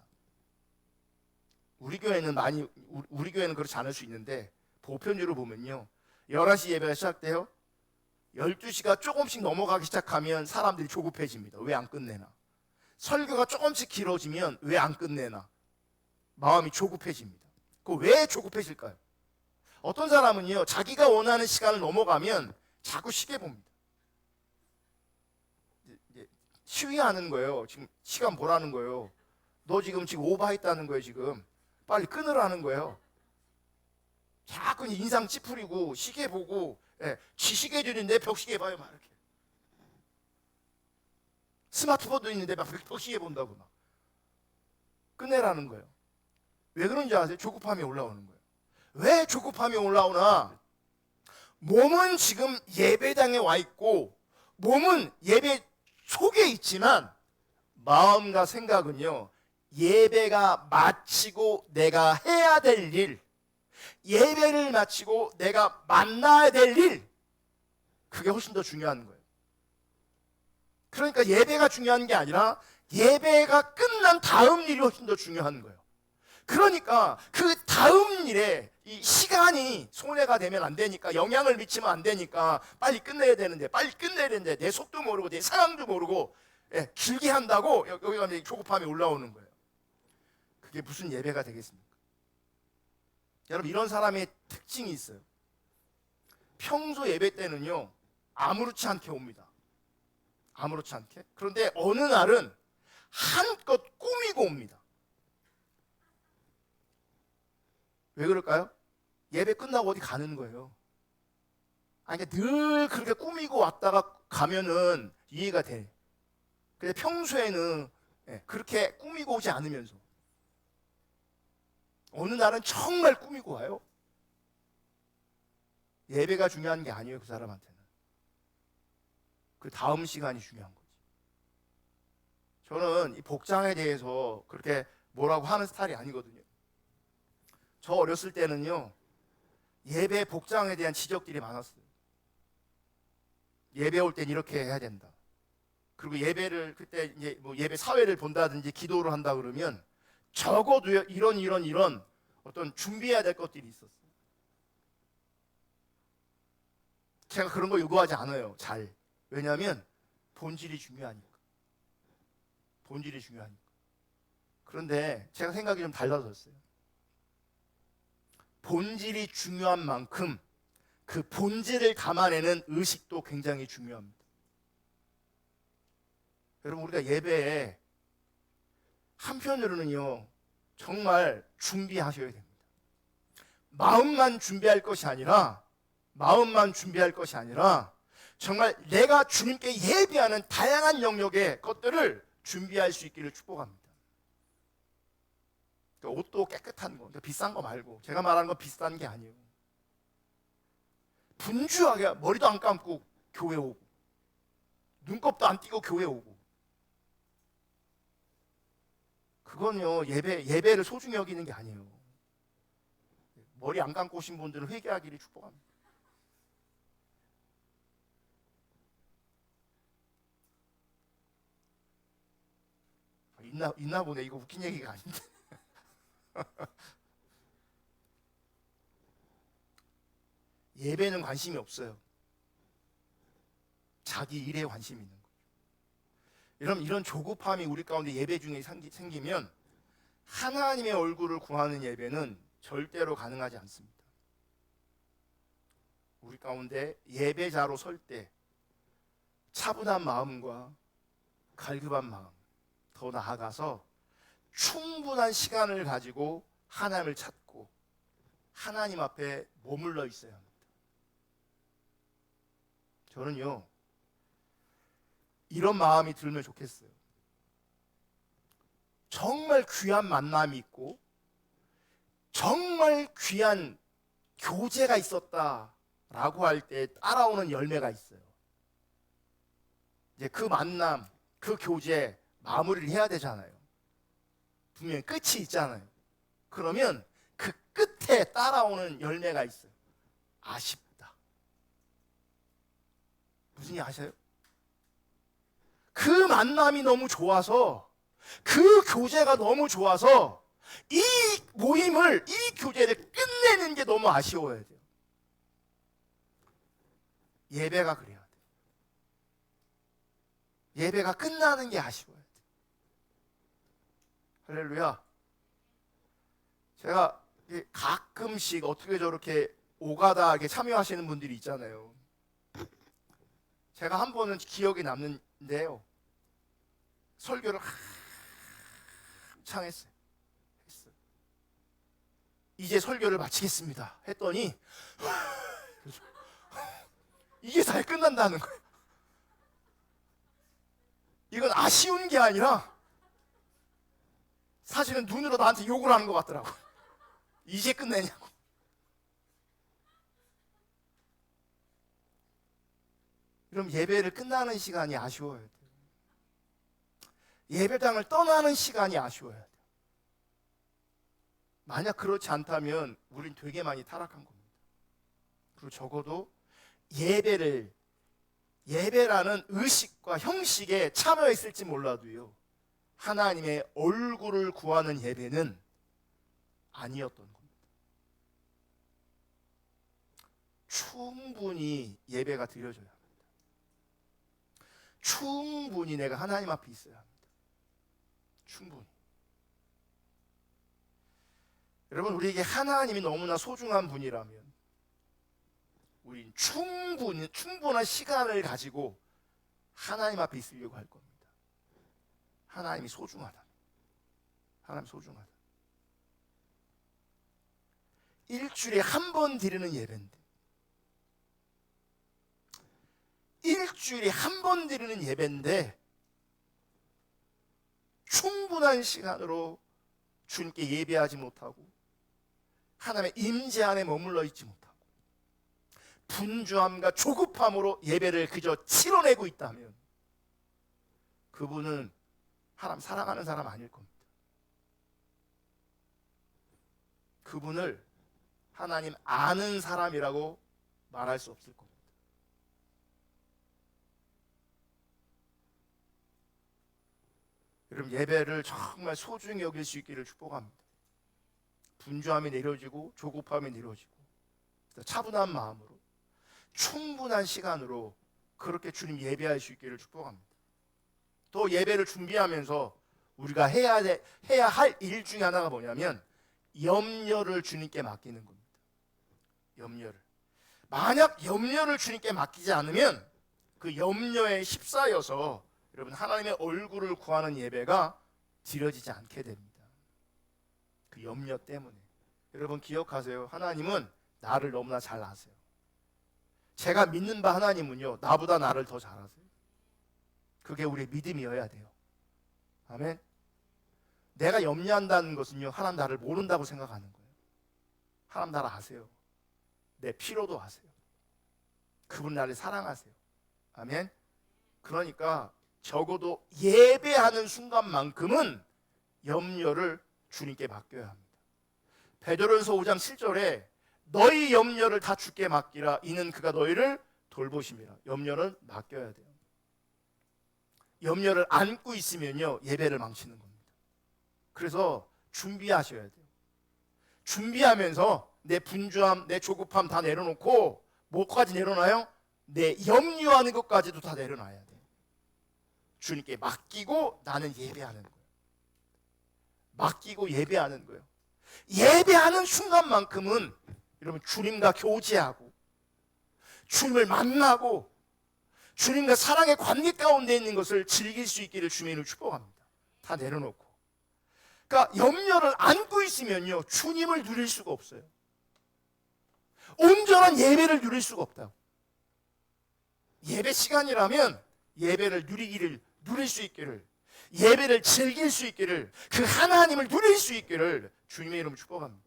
우리 교회는 그렇지 않을 수 있는데, 보편적으로 보면요, 11시 예배가 시작돼요. 12시가 조금씩 넘어가기 시작하면 사람들이 조급해집니다. 왜 안 끝내나? 설교가 조금씩 길어지면 왜 안 끝내나? 마음이 조급해집니다. 그 왜 조급해질까요? 어떤 사람은요, 자기가 원하는 시간을 넘어가면 자꾸 시계 봅니다. 시위하는 거예요. 지금 시간 보라는 거예요. 너 지금 오버했다는 거예요. 지금 빨리 끊으라는 거예요. 자꾸 인상 찌푸리고 시계 보고, 지 시계도 있는데 벽시계 봐요, 막 이렇게. 스마트폰도 있는데 막 벽시계 본다고 막. 끝내라는 거예요. 왜 그런지 아세요? 조급함이 올라오는 거예요. 왜 조급함이 올라오나? 몸은 지금 예배당에 와 있고, 몸은 예배 속에 있지만 마음과 생각은요, 예배가 마치고 내가 해야 될 일, 예배를 마치고 내가 만나야 될 일, 그게 훨씬 더 중요한 거예요. 그러니까 예배가 중요한 게 아니라 예배가 끝난 다음 일이 훨씬 더 중요한 거예요. 그러니까 그 다음 일에 이 시간이 손해가 되면 안 되니까, 영향을 미치면 안 되니까 빨리 끝내야 되는데 내 속도 모르고 내 상황도 모르고 길게 한다고 여기 가면 조급함이 올라오는 거예요. 그게 무슨 예배가 되겠습니까? 여러분, 이런 사람의 특징이 있어요. 평소 예배 때는요, 아무렇지 않게 옵니다. 아무렇지 않게. 그런데 어느 날은 한껏 꾸미고 옵니다. 왜 그럴까요? 예배 끝나고 어디 가는 거예요. 아니, 그러니까 늘 그렇게 꾸미고 왔다가 가면은 이해가 돼. 근데 평소에는 그렇게 꾸미고 오지 않으면서 어느 날은 정말 꾸미고 와요. 예배가 중요한 게 아니에요, 그 사람한테는. 그 다음 시간이 중요한 거지. 저는 이 복장에 대해서 그렇게 뭐라고 하는 스타일이 아니거든요. 저 어렸을 때는요, 예배 복장에 대한 지적들이 많았어요. 예배 올 땐 이렇게 해야 된다. 그리고 예배를 그때 이제 뭐 예배 사회를 본다든지 기도를 한다 그러면 적어도 이런 어떤 준비해야 될 것들이 있었어요. 제가 그런 거 요구하지 않아요, 잘. 왜냐하면 본질이 중요하니까. 본질이 중요하니까. 그런데 제가 생각이 좀 달라졌어요. 본질이 중요한 만큼 그 본질을 담아내는 의식도 굉장히 중요합니다. 여러분, 우리가 예배에 한편으로는요, 정말 준비하셔야 됩니다. 마음만 준비할 것이 아니라 정말 내가 주님께 예배하는 다양한 영역의 것들을 준비할 수 있기를 축복합니다. 옷도 깨끗한 거, 비싼 거 말고, 제가 말하는 건 비싼 게 아니에요. 분주하게 머리도 안 감고 교회 오고, 눈곱도 안 띄고 교회 오고, 그건요, 예배를 소중히 여기는 게 아니에요. 머리 안 감고 오신 분들은 회개하기를 축복합니다. 있나 보네. 이거 웃긴 얘기가 아닌데. 예배는 관심이 없어요. 자기 일에 관심이 있는 거죠. 여러분, 이런 조급함이 우리 가운데 예배 중에 생기면 하나님의 얼굴을 구하는 예배는 절대로 가능하지 않습니다. 우리 가운데 예배자로 설 때 차분한 마음과 갈급한 마음, 더 나아가서 충분한 시간을 가지고 하나님을 찾고 하나님 앞에 머물러 있어야 합니다. 저는요 이런 마음이 들면 좋겠어요. 정말 귀한 만남이 있고 정말 귀한 교제가 있었다라고 할 때 따라오는 열매가 있어요. 이제 그 만남, 그 교제 마무리를 해야 되잖아요. 분명히 끝이 있잖아요. 그러면 그 끝에 따라오는 열매가 있어요. 아쉽다. 무슨 일 아셔요? 그 만남이 너무 좋아서, 그 교제가 너무 좋아서 이 모임을, 이 교제를 끝내는 게 너무 아쉬워야 돼요. 예배가 그래야 돼요. 예배가 끝나는 게 아쉬워야 돼요. 할렐루야. 제가 가끔씩 어떻게 저렇게 오가다하게 참여하시는 분들이 있잖아요. 제가 한 번은 기억에 남는데요. 설교를 한창 했어요. 이제 설교를 마치겠습니다 했더니 이게 잘 끝난다는 거예요. 이건 아쉬운 게 아니라 사실은 눈으로 나한테 욕을 하는 것 같더라고요. 이제 끝내냐고. 그럼 예배를 끝나는 시간이 아쉬워야 돼요. 예배당을 떠나는 시간이 아쉬워야 돼요. 만약 그렇지 않다면 우린 되게 많이 타락한 겁니다. 그리고 적어도 예배라는 의식과 형식에 참여했을지 몰라도요, 하나님의 얼굴을 구하는 예배는 아니었던 겁니다. 충분히 예배가 드려져야 합니다. 충분히 내가 하나님 앞에 있어야 합니다. 충분히. 여러분, 우리에게 하나님이 너무나 소중한 분이라면 우린 충분한 시간을 가지고 하나님 앞에 있으려고 할 겁니다. 하나님이 소중하다. 하나님 소중하다. 일주일에 한 번 드리는 예배인데, 일주일에 한 번 드리는 예배인데 충분한 시간으로 주님께 예배하지 못하고 하나님의 임재 안에 머물러 있지 못하고 분주함과 조급함으로 예배를 그저 치러내고 있다면 그분은 하나님 사랑하는 사람 아닐 겁니다. 그분을 하나님 아는 사람이라고 말할 수 없을 겁니다. 여러분, 예배를 정말 소중히 여길 수 있기를 축복합니다. 분주함이 내려지고 조급함이 내려지고 차분한 마음으로 충분한 시간으로 그렇게 주님 예배할 수 있기를 축복합니다. 또 예배를 준비하면서 우리가 해야 할 일 중에 하나가 뭐냐면 염려를 주님께 맡기는 겁니다. 염려를. 만약 염려를 주님께 맡기지 않으면 그 염려에 휩싸여서 여러분 하나님의 얼굴을 구하는 예배가 드려지지 않게 됩니다. 그 염려 때문에. 여러분 기억하세요. 하나님은 나를 너무나 잘 아세요. 제가 믿는 바 하나님은요, 나보다 나를 더 잘 아세요. 그게 우리의 믿음이어야 돼요. 아멘. 내가 염려한다는 것은요, 하나님 나를 모른다고 생각하는 거예요. 하나님 나를 아세요. 내 피로도 아세요. 그분 나를 사랑하세요. 아멘. 그러니까 적어도 예배하는 순간만큼은 염려를 주님께 맡겨야 합니다. 베드로전서 5장 7절에 너희 염려를 다 주께 맡기라. 이는 그가 너희를 돌보심이라. 염려를 맡겨야 돼요. 염려를 안고 있으면요, 예배를 망치는 겁니다. 그래서 준비하셔야 돼요. 준비하면서 내 분주함, 내 조급함 다 내려놓고 뭐까지 내려놔요? 내 염려하는 것까지도 다 내려놔야 돼요. 주님께 맡기고 나는 예배하는 거예요. 맡기고 예배하는 거예요. 예배하는 순간만큼은 여러분 주님과 교제하고 주님을 만나고 주님과 사랑의 관계 가운데 있는 것을 즐길 수 있기를 주님을 축복합니다. 다 내려놓고. 그러니까 염려를 안고 있으면요, 주님을 누릴 수가 없어요. 온전한 예배를 누릴 수가 없다고. 예배 시간이라면 예배를 누릴 수 있기를, 예배를 즐길 수 있기를, 그 하나님을 누릴 수 있기를 주님의 이름으로 축복합니다.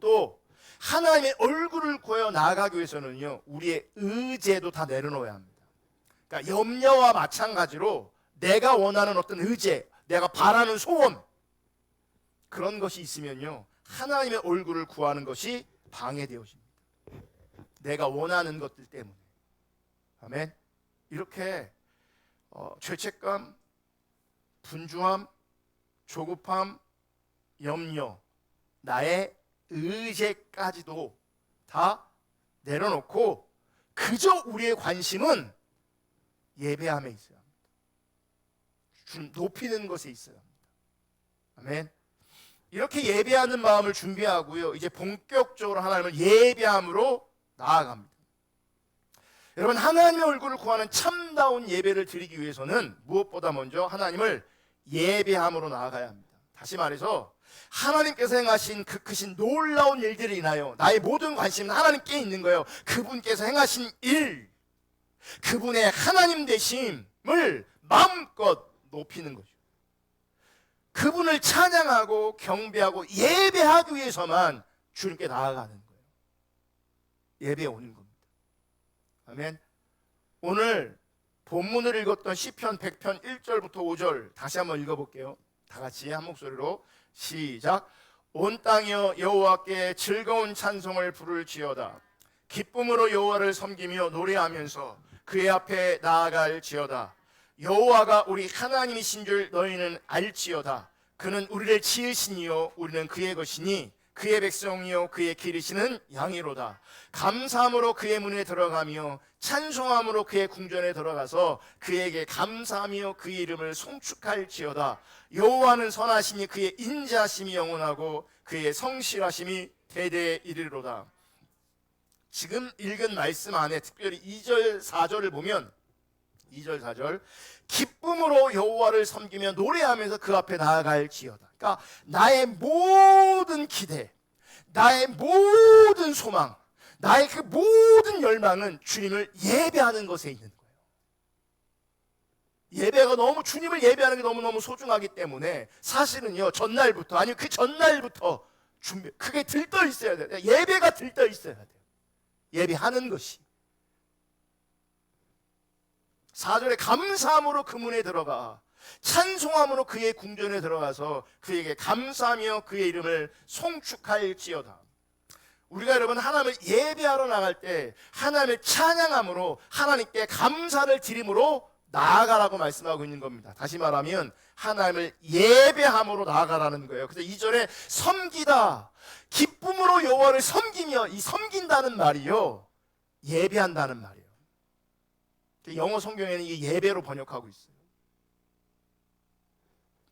또 하나님의 얼굴을 구하여 나아가기 위해서는요, 우리의 의제도 다 내려놓아야 합니다. 그러니까 염려와 마찬가지로 내가 원하는 어떤 의제, 내가 바라는 소원, 그런 것이 있으면요, 하나님의 얼굴을 구하는 것이 방해되어집니다. 내가 원하는 것들 때문에. 아멘. 이렇게 죄책감, 분주함, 조급함, 염려, 나의 의제까지도 다 내려놓고 그저 우리의 관심은 예배함에 있어야 합니다. 주님 높이는 것에 있어야 합니다. 아멘. 이렇게 예배하는 마음을 준비하고요, 이제 본격적으로 하나님을 예배함으로 나아갑니다. 여러분, 하나님의 얼굴을 구하는 참다운 예배를 드리기 위해서는 무엇보다 먼저 하나님을 예배함으로 나아가야 합니다. 다시 말해서 하나님께서 행하신 그 크신 놀라운 일들을 인하여 나의 모든 관심은 하나님께 있는 거예요. 그분께서 행하신 일, 그분의 하나님 되심을 마음껏 높이는 거죠. 그분을 찬양하고 경배하고 예배하기 위해서만 주님께 나아가는 거예요. 예배에 오는 겁니다. 아멘. 오늘 본문을 읽었던 시편 100편 1절부터 5절 다시 한번 읽어볼게요. 다 같이 한 목소리로 시작. 온 땅이여 여호와께 즐거운 찬송을 부를지어다. 기쁨으로 여호와를 섬기며 노래하면서 그의 앞에 나아갈지어다. 여호와가 우리 하나님이신 줄 너희는 알지어다. 그는 우리를 지으시니요 우리는 그의 것이니 그의 백성이요 그의 기르시는 양이로다. 감사함으로 그의 문에 들어가며 찬송함으로 그의 궁전에 들어가서 그에게 감사하며 그의 이름을 송축할지어다. 여호와는 선하시니 그의 인자하심이 영원하고 그의 성실하심이 대대에 이르리로다. 지금 읽은 말씀 안에 특별히 2절 4절을 보면 2절 4절 기쁨으로 여호와를 섬기며 노래하면서 그 앞에 나아갈지어다. 그러니까 나의 모든 기대, 나의 모든 소망, 나의 그 모든 열망은 주님을 예배하는 것에 있는 거예요. 예배가 너무, 주님을 예배하는 게 너무너무 소중하기 때문에 사실은요, 전날부터, 아니면 그 전날부터 준비, 그게 들떠 있어야 돼요. 예배가 들떠 있어야 돼요. 예배하는 것이. 4절에 감사함으로 그 문에 들어가 찬송함으로 그의 궁전에 들어가서 그에게 감사하며 그의 이름을 송축할지어다. 우리가 여러분 하나님을 예배하러 나갈 때 하나님을 찬양함으로 하나님께 감사를 드림으로 나아가라고 말씀하고 있는 겁니다. 다시 말하면 하나님을 예배함으로 나아가라는 거예요. 그래서 2절에 섬기다, 기쁨으로 여호와를 섬기며, 이 섬긴다는 말이요, 예배한다는 말이에요. 영어 성경에는 이게 예배로 번역하고 있어요.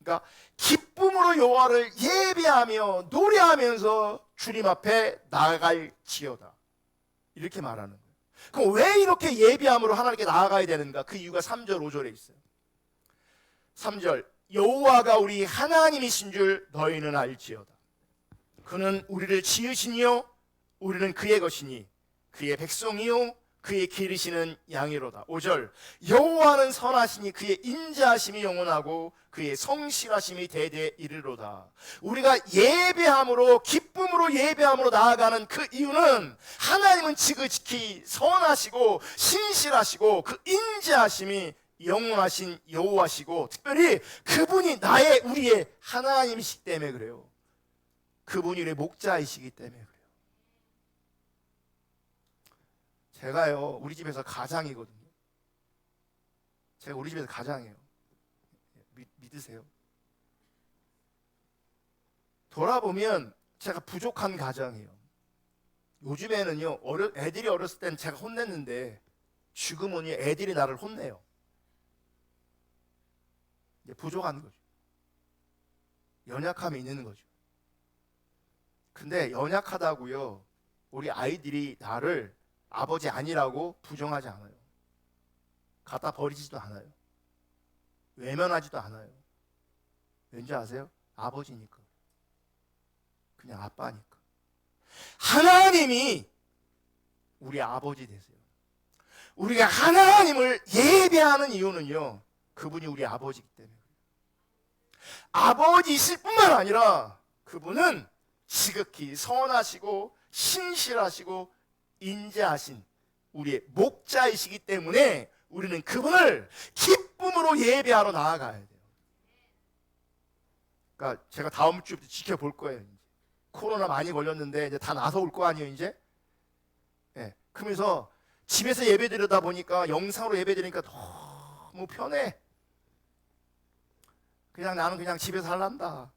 그러니까 기쁨으로 여호와를 예배하며 노래하면서 주님 앞에 나아갈지어다, 이렇게 말하는 거예요. 그럼 왜 이렇게 예배함으로 하나님께 나아가야 되는가? 그 이유가 3절 5절에 있어요. 3절 여호와가 우리 하나님이신 줄 너희는 알지어다. 그는 우리를 지으시니요 우리는 그의 것이니 그의 백성이요 그의 기르시는 양이로다. 5절 여호와는 선하시니 그의 인자하심이 영원하고 그의 성실하심이 대대에 이르로다. 우리가 예배함으로, 기쁨으로 예배함으로 나아가는 그 이유는 하나님은 지극히 선하시고 신실하시고 그 인자하심이 영원하신 여호와시고, 특별히 그분이 나의, 우리의 하나님이시기 때문에 그래요. 그분이 우리의 목자이시기 때문에 그래요. 제가요, 우리 집에서 가장이거든요. 제가 우리 집에서 가장이에요. 믿으세요? 돌아보면 제가 부족한 가장이에요. 요즘에는요, 애들이 어렸을 때는 제가 혼냈는데 지금은 애들이 나를 혼내요. 부족한 거죠. 연약함이 있는 거죠. 근데 연약하다고요, 우리 아이들이 나를 아버지 아니라고 부정하지 않아요. 갖다 버리지도 않아요. 외면하지도 않아요. 왠지 아세요? 아버지니까. 그냥 아빠니까. 하나님이 우리 아버지 되세요. 우리가 하나님을 예배하는 이유는요, 그분이 우리 아버지이기 때문에. 아버지이실 뿐만 아니라 그분은 지극히 선하시고 신실하시고 인자하신 우리의 목자이시기 때문에 우리는 그분을 기쁨으로 예배하러 나아가야 돼요. 그러니까 제가 다음 주부터 지켜볼 거예요. 이제. 코로나 많이 걸렸는데 이제 다 나서 올 거 아니에요, 이제? 예. 그러면서 집에서 예배 드리다 보니까 영상으로 예배 드리니까 너무 편해. 그냥 나는 그냥 집에서 할란다.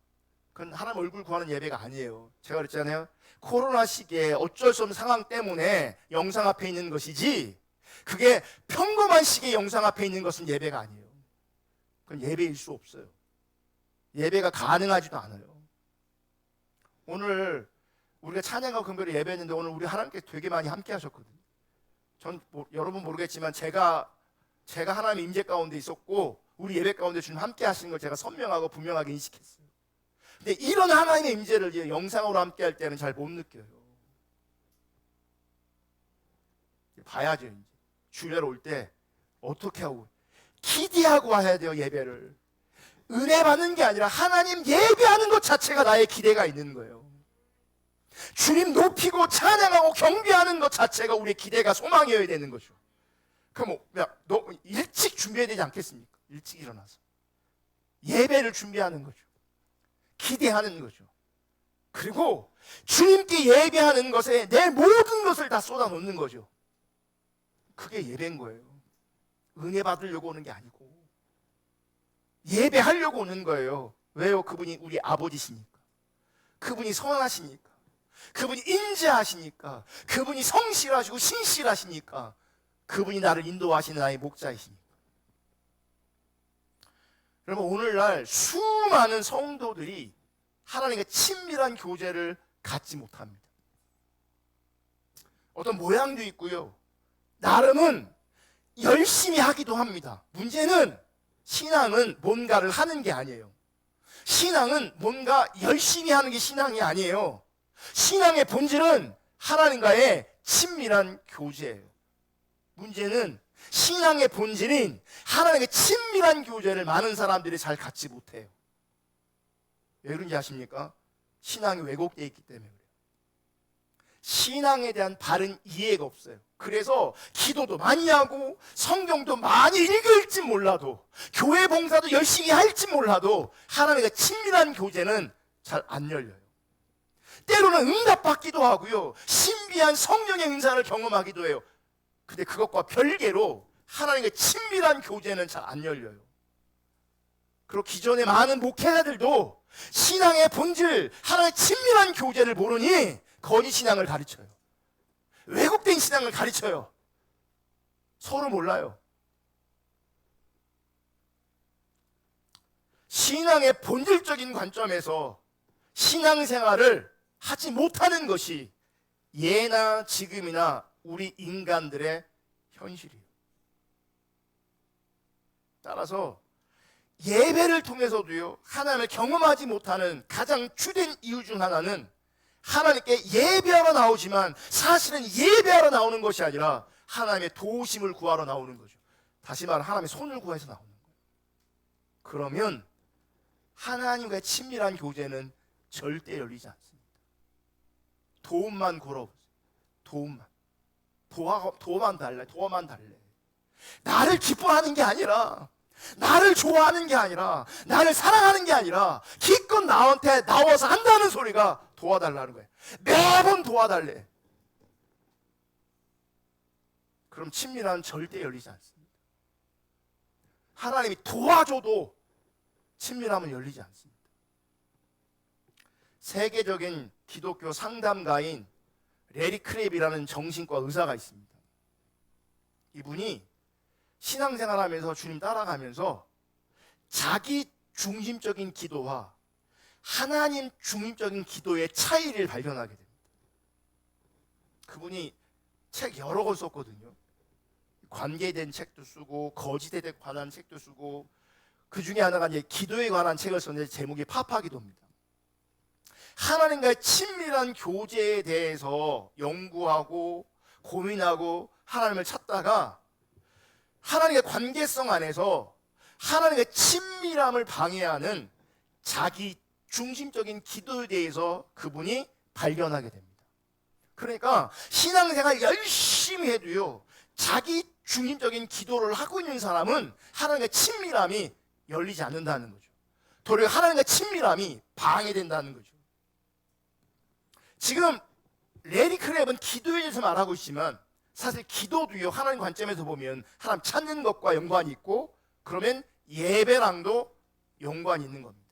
그건 하나님 얼굴 구하는 예배가 아니에요. 제가 그랬잖아요. 코로나 시기에 어쩔 수 없는 상황 때문에 영상 앞에 있는 것이지, 그게 평범한 시기에 영상 앞에 있는 것은 예배가 아니에요. 그건 예배일 수 없어요. 예배가 가능하지도 않아요. 오늘 우리가 찬양과 금요일에 예배했는데 오늘 우리 하나님께 되게 많이 함께 하셨거든요. 전 여러분 모르겠지만 제가 하나님 임재 가운데 있었고 우리 예배 가운데 주님 함께 하시는 걸 제가 선명하고 분명하게 인식했어요. 근데 이런 하나님의 임재를 영상으로 함께 할 때는 잘 못 느껴요. 봐야죠. 이제 주일날 올 때 어떻게 하고 기대하고 와야 돼요. 예배를 은혜 받는 게 아니라 하나님 예배하는 것 자체가 나의 기대가 있는 거예요. 주님 높이고 찬양하고 경배하는 것 자체가 우리의 기대가 소망이어야 되는 거죠. 그럼 너 일찍 준비해야 되지 않겠습니까? 일찍 일어나서 예배를 준비하는 거죠. 기대하는 거죠. 그리고 주님께 예배하는 것에 내 모든 것을 다 쏟아놓는 거죠. 그게 예배인 거예요. 은혜 받으려고 오는 게 아니고 예배하려고 오는 거예요. 왜요? 그분이 우리 아버지시니까. 그분이 선하시니까. 그분이 인자하시니까. 그분이 성실하시고 신실하시니까. 그분이 나를 인도하시는 나의 목자이시니까. 여러분, 오늘날 수많은 성도들이 하나님과 친밀한 교제를 갖지 못합니다. 어떤 모양도 있고요. 나름은 열심히 하기도 합니다. 문제는 신앙은 뭔가를 하는 게 아니에요. 신앙은 뭔가 열심히 하는 게 신앙이 아니에요. 신앙의 본질은 하나님과의 친밀한 교제예요. 문제는 신앙의 본질인 하나님의 친밀한 교제를 많은 사람들이 잘 갖지 못해요. 왜 그런지 아십니까? 신앙이 왜곡되어 있기 때문에 그래요. 신앙에 대한 바른 이해가 없어요. 그래서 기도도 많이 하고 성경도 많이 읽을지 몰라도 교회 봉사도 열심히 할지 몰라도 하나님과 친밀한 교제는 잘 안 열려요. 때로는 응답받기도 하고요. 신비한 성령의 은사를 경험하기도 해요. 근데 그것과 별개로 하나님과 친밀한 교제는 잘 안 열려요. 그리고 기존의 많은 목회자들도 신앙의 본질, 하나님의 친밀한 교제를 모르니 거짓 신앙을 가르쳐요. 왜곡된 신앙을 가르쳐요. 서로 몰라요. 신앙의 본질적인 관점에서 신앙생활을 하지 못하는 것이 예나 지금이나 우리 인간들의 현실이에요. 따라서 예배를 통해서도요, 하나님을 경험하지 못하는 가장 주된 이유 중 하나는 하나님께 예배하러 나오지만 사실은 예배하러 나오는 것이 아니라 하나님의 도우심을 구하러 나오는 거죠. 다시 말해 하나님의 손을 구해서 나오는 거예요. 그러면 하나님과의 친밀한 교제는 절대 열리지 않습니다. 도움만 걸어보세요. 도움만 달래. 나를 기뻐하는 게 아니라, 나를 좋아하는 게 아니라, 나를 사랑하는 게 아니라 기껏 나한테 나와서 한다는 소리가 도와달라는 거예요. 매번 도와달래. 그럼 친밀함은 절대 열리지 않습니다. 하나님이 도와줘도 친밀함은 열리지 않습니다. 세계적인 기독교 상담가인 레리 크랩이라는 정신과 의사가 있습니다. 이분이 신앙생활하면서 주님 따라가면서 자기 중심적인 기도와 하나님 중심적인 기도의 차이를 발견하게 됩니다. 그분이 책 여러 권 썼거든요. 관계에 대한 책도 쓰고 거짓에 관한 책도 쓰고, 그 중에 하나가 이제 기도에 관한 책을 썼는데 제목이 파파기도입니다. 하나님과의 친밀한 교제에 대해서 연구하고 고민하고 하나님을 찾다가 하나님의 관계성 안에서 하나님의 친밀함을 방해하는 자기 중심적인 기도에 대해서 그분이 발견하게 됩니다. 그러니까 신앙생활 열심히 해도요, 자기 중심적인 기도를 하고 있는 사람은 하나님의 친밀함이 열리지 않는다는 거죠. 도리어 하나님의 친밀함이 방해된다는 거죠. 지금 레리 크랩은 기도에 대해서 말하고 있지만 사실 기도도요, 하나님 관점에서 보면 하나님 찾는 것과 연관이 있고, 그러면 예배랑도 연관이 있는 겁니다.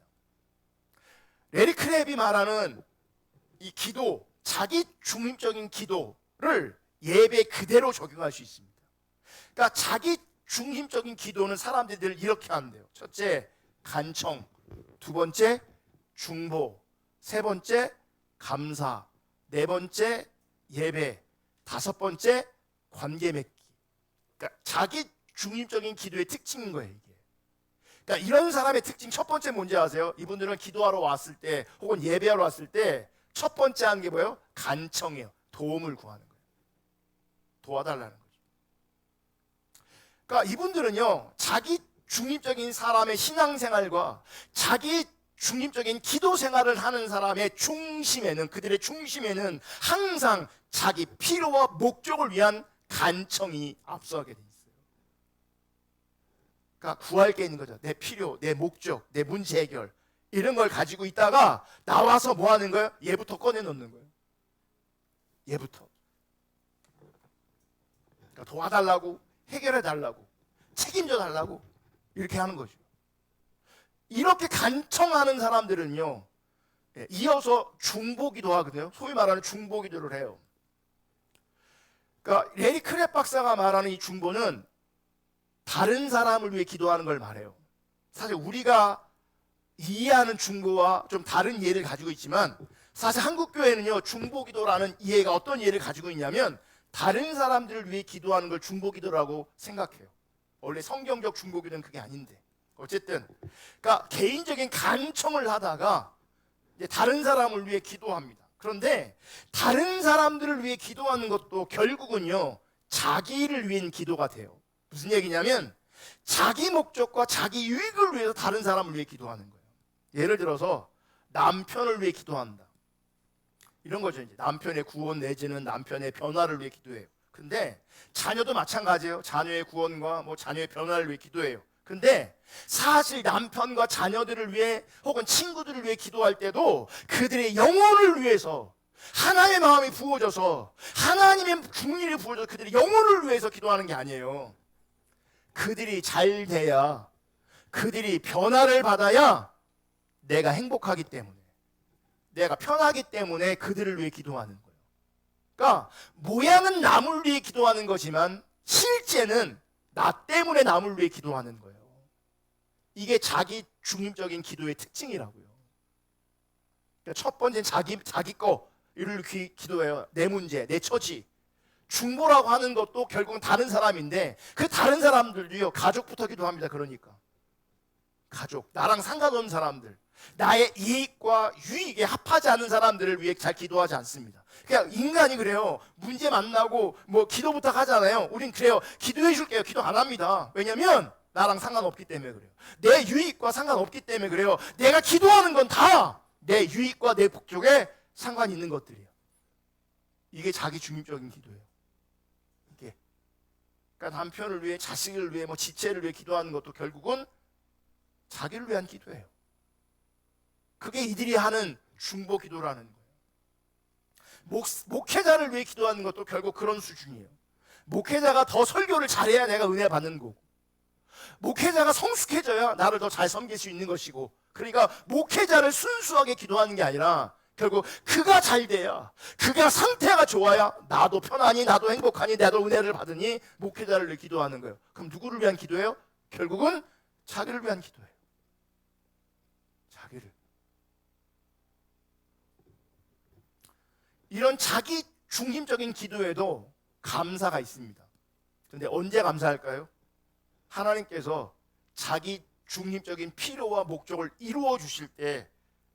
레리 크랩이 말하는 이 기도, 자기 중심적인 기도를 예배 그대로 적용할 수 있습니다. 그러니까 자기 중심적인 기도는 사람들이 이렇게 한대요. 첫째, 간청. 두 번째, 중보. 세 번째, 감사. 네 번째, 예배. 다섯 번째, 관계 맺기. 그러니까 자기 중심적인 기도의 특징인 거예요, 이게. 그러니까 이런 사람의 특징 첫 번째 뭔지 아세요? 이분들은 기도하러 왔을 때 혹은 예배하러 왔을 때 첫 번째 하는 게 뭐예요? 간청이에요. 도움을 구하는 거예요. 도와달라는 거죠. 그러니까 이분들은요, 자기 중립적인 사람의 신앙생활과 자기 중립적인 기도 생활을 하는 사람의 중심에는, 그들의 중심에는 항상 자기 필요와 목적을 위한 간청이 앞서게 돼 있어요. 그러니까 구할 게 있는 거죠. 내 필요, 내 목적, 내 문제 해결, 이런 걸 가지고 있다가 나와서 뭐 하는 거예요? 얘부터 꺼내놓는 거예요. 얘부터. 그러니까 도와달라고, 해결해달라고, 책임져달라고 이렇게 하는 거죠. 이렇게 간청하는 사람들은요, 이어서 중보기도 하거든요. 소위 말하는 중보기도를 해요. 그러니까 레리 크랩 박사가 말하는 이 중보는 다른 사람을 위해 기도하는 걸 말해요. 사실 우리가 이해하는 중보와 좀 다른 이해를 가지고 있지만, 사실 한국교회는요, 중보기도라는 이해가 어떤 이해를 가지고 있냐면 다른 사람들을 위해 기도하는 걸 중보기도라고 생각해요. 원래 성경적 중보기도는 그게 아닌데, 어쨌든 그러니까 개인적인 간청을 하다가 이제 다른 사람을 위해 기도합니다. 그런데 다른 사람들을 위해 기도하는 것도 결국은요, 자기를 위한 기도가 돼요. 무슨 얘기냐면 자기 목적과 자기 유익을 위해서 다른 사람을 위해 기도하는 거예요. 예를 들어서 남편을 위해 기도한다, 이런 거죠. 이제 남편의 구원 내지는 남편의 변화를 위해 기도해요. 근데 자녀도 마찬가지예요. 자녀의 구원과 뭐 자녀의 변화를 위해 기도해요. 근데 사실 남편과 자녀들을 위해 혹은 친구들을 위해 기도할 때도 그들의 영혼을 위해서 하나님의 마음이 부어져서, 하나님의 국리를 부어져서 그들의 영혼을 위해서 기도하는 게 아니에요. 그들이 잘 돼야, 그들이 변화를 받아야 내가 행복하기 때문에, 내가 편하기 때문에 그들을 위해 기도하는 거예요. 그러니까 모양은 남을 위해 기도하는 거지만 실제는 나 때문에 남을 위해 기도하는 거예요. 이게 자기 중심적인 기도의 특징이라고요. 그러니까 첫 번째는 자기 거를 기도해요. 내 문제, 내 처지. 중보라고 하는 것도 결국은 다른 사람인데, 그 다른 사람들도요, 가족부터 기도합니다. 그러니까 가족, 나랑 상관없는 사람들, 나의 이익과 유익에 합하지 않는 사람들을 위해 잘 기도하지 않습니다. 그냥 인간이 그래요. 문제 만나고 뭐 기도 부탁하잖아요. 우린 그래요. 기도해 줄게요. 기도 안 합니다. 왜냐면 나랑 상관없기 때문에 그래요. 내 유익과 상관없기 때문에 그래요. 내가 기도하는 건 다 내 유익과 내 목적에 상관이 있는 것들이에요. 이게 자기 중립적인 기도예요. 이게. 그러니까 남편을 위해, 자식을 위해, 뭐 지체를 위해 기도하는 것도 결국은 자기를 위한 기도예요. 그게 이들이 하는 중보 기도라는 거예요. 목회자를 위해 기도하는 것도 결국 그런 수준이에요. 목회자가 더 설교를 잘해야 내가 은혜 받는 거고, 목회자가 성숙해져야 나를 더 잘 섬길 수 있는 것이고, 그러니까 목회자를 순수하게 기도하는 게 아니라 결국 그가 잘 돼야, 그가 상태가 좋아야 나도 편하니, 나도 행복하니, 나도 은혜를 받으니 목회자를 위해 기도하는 거예요. 그럼 누구를 위한 기도예요? 결국은 자기를 위한 기도예요. 자기를. 이런 자기 중심적인 기도에도 감사가 있습니다. 그런데 언제 감사할까요? 하나님께서 자기 중심적인 필요와 목적을 이루어 주실 때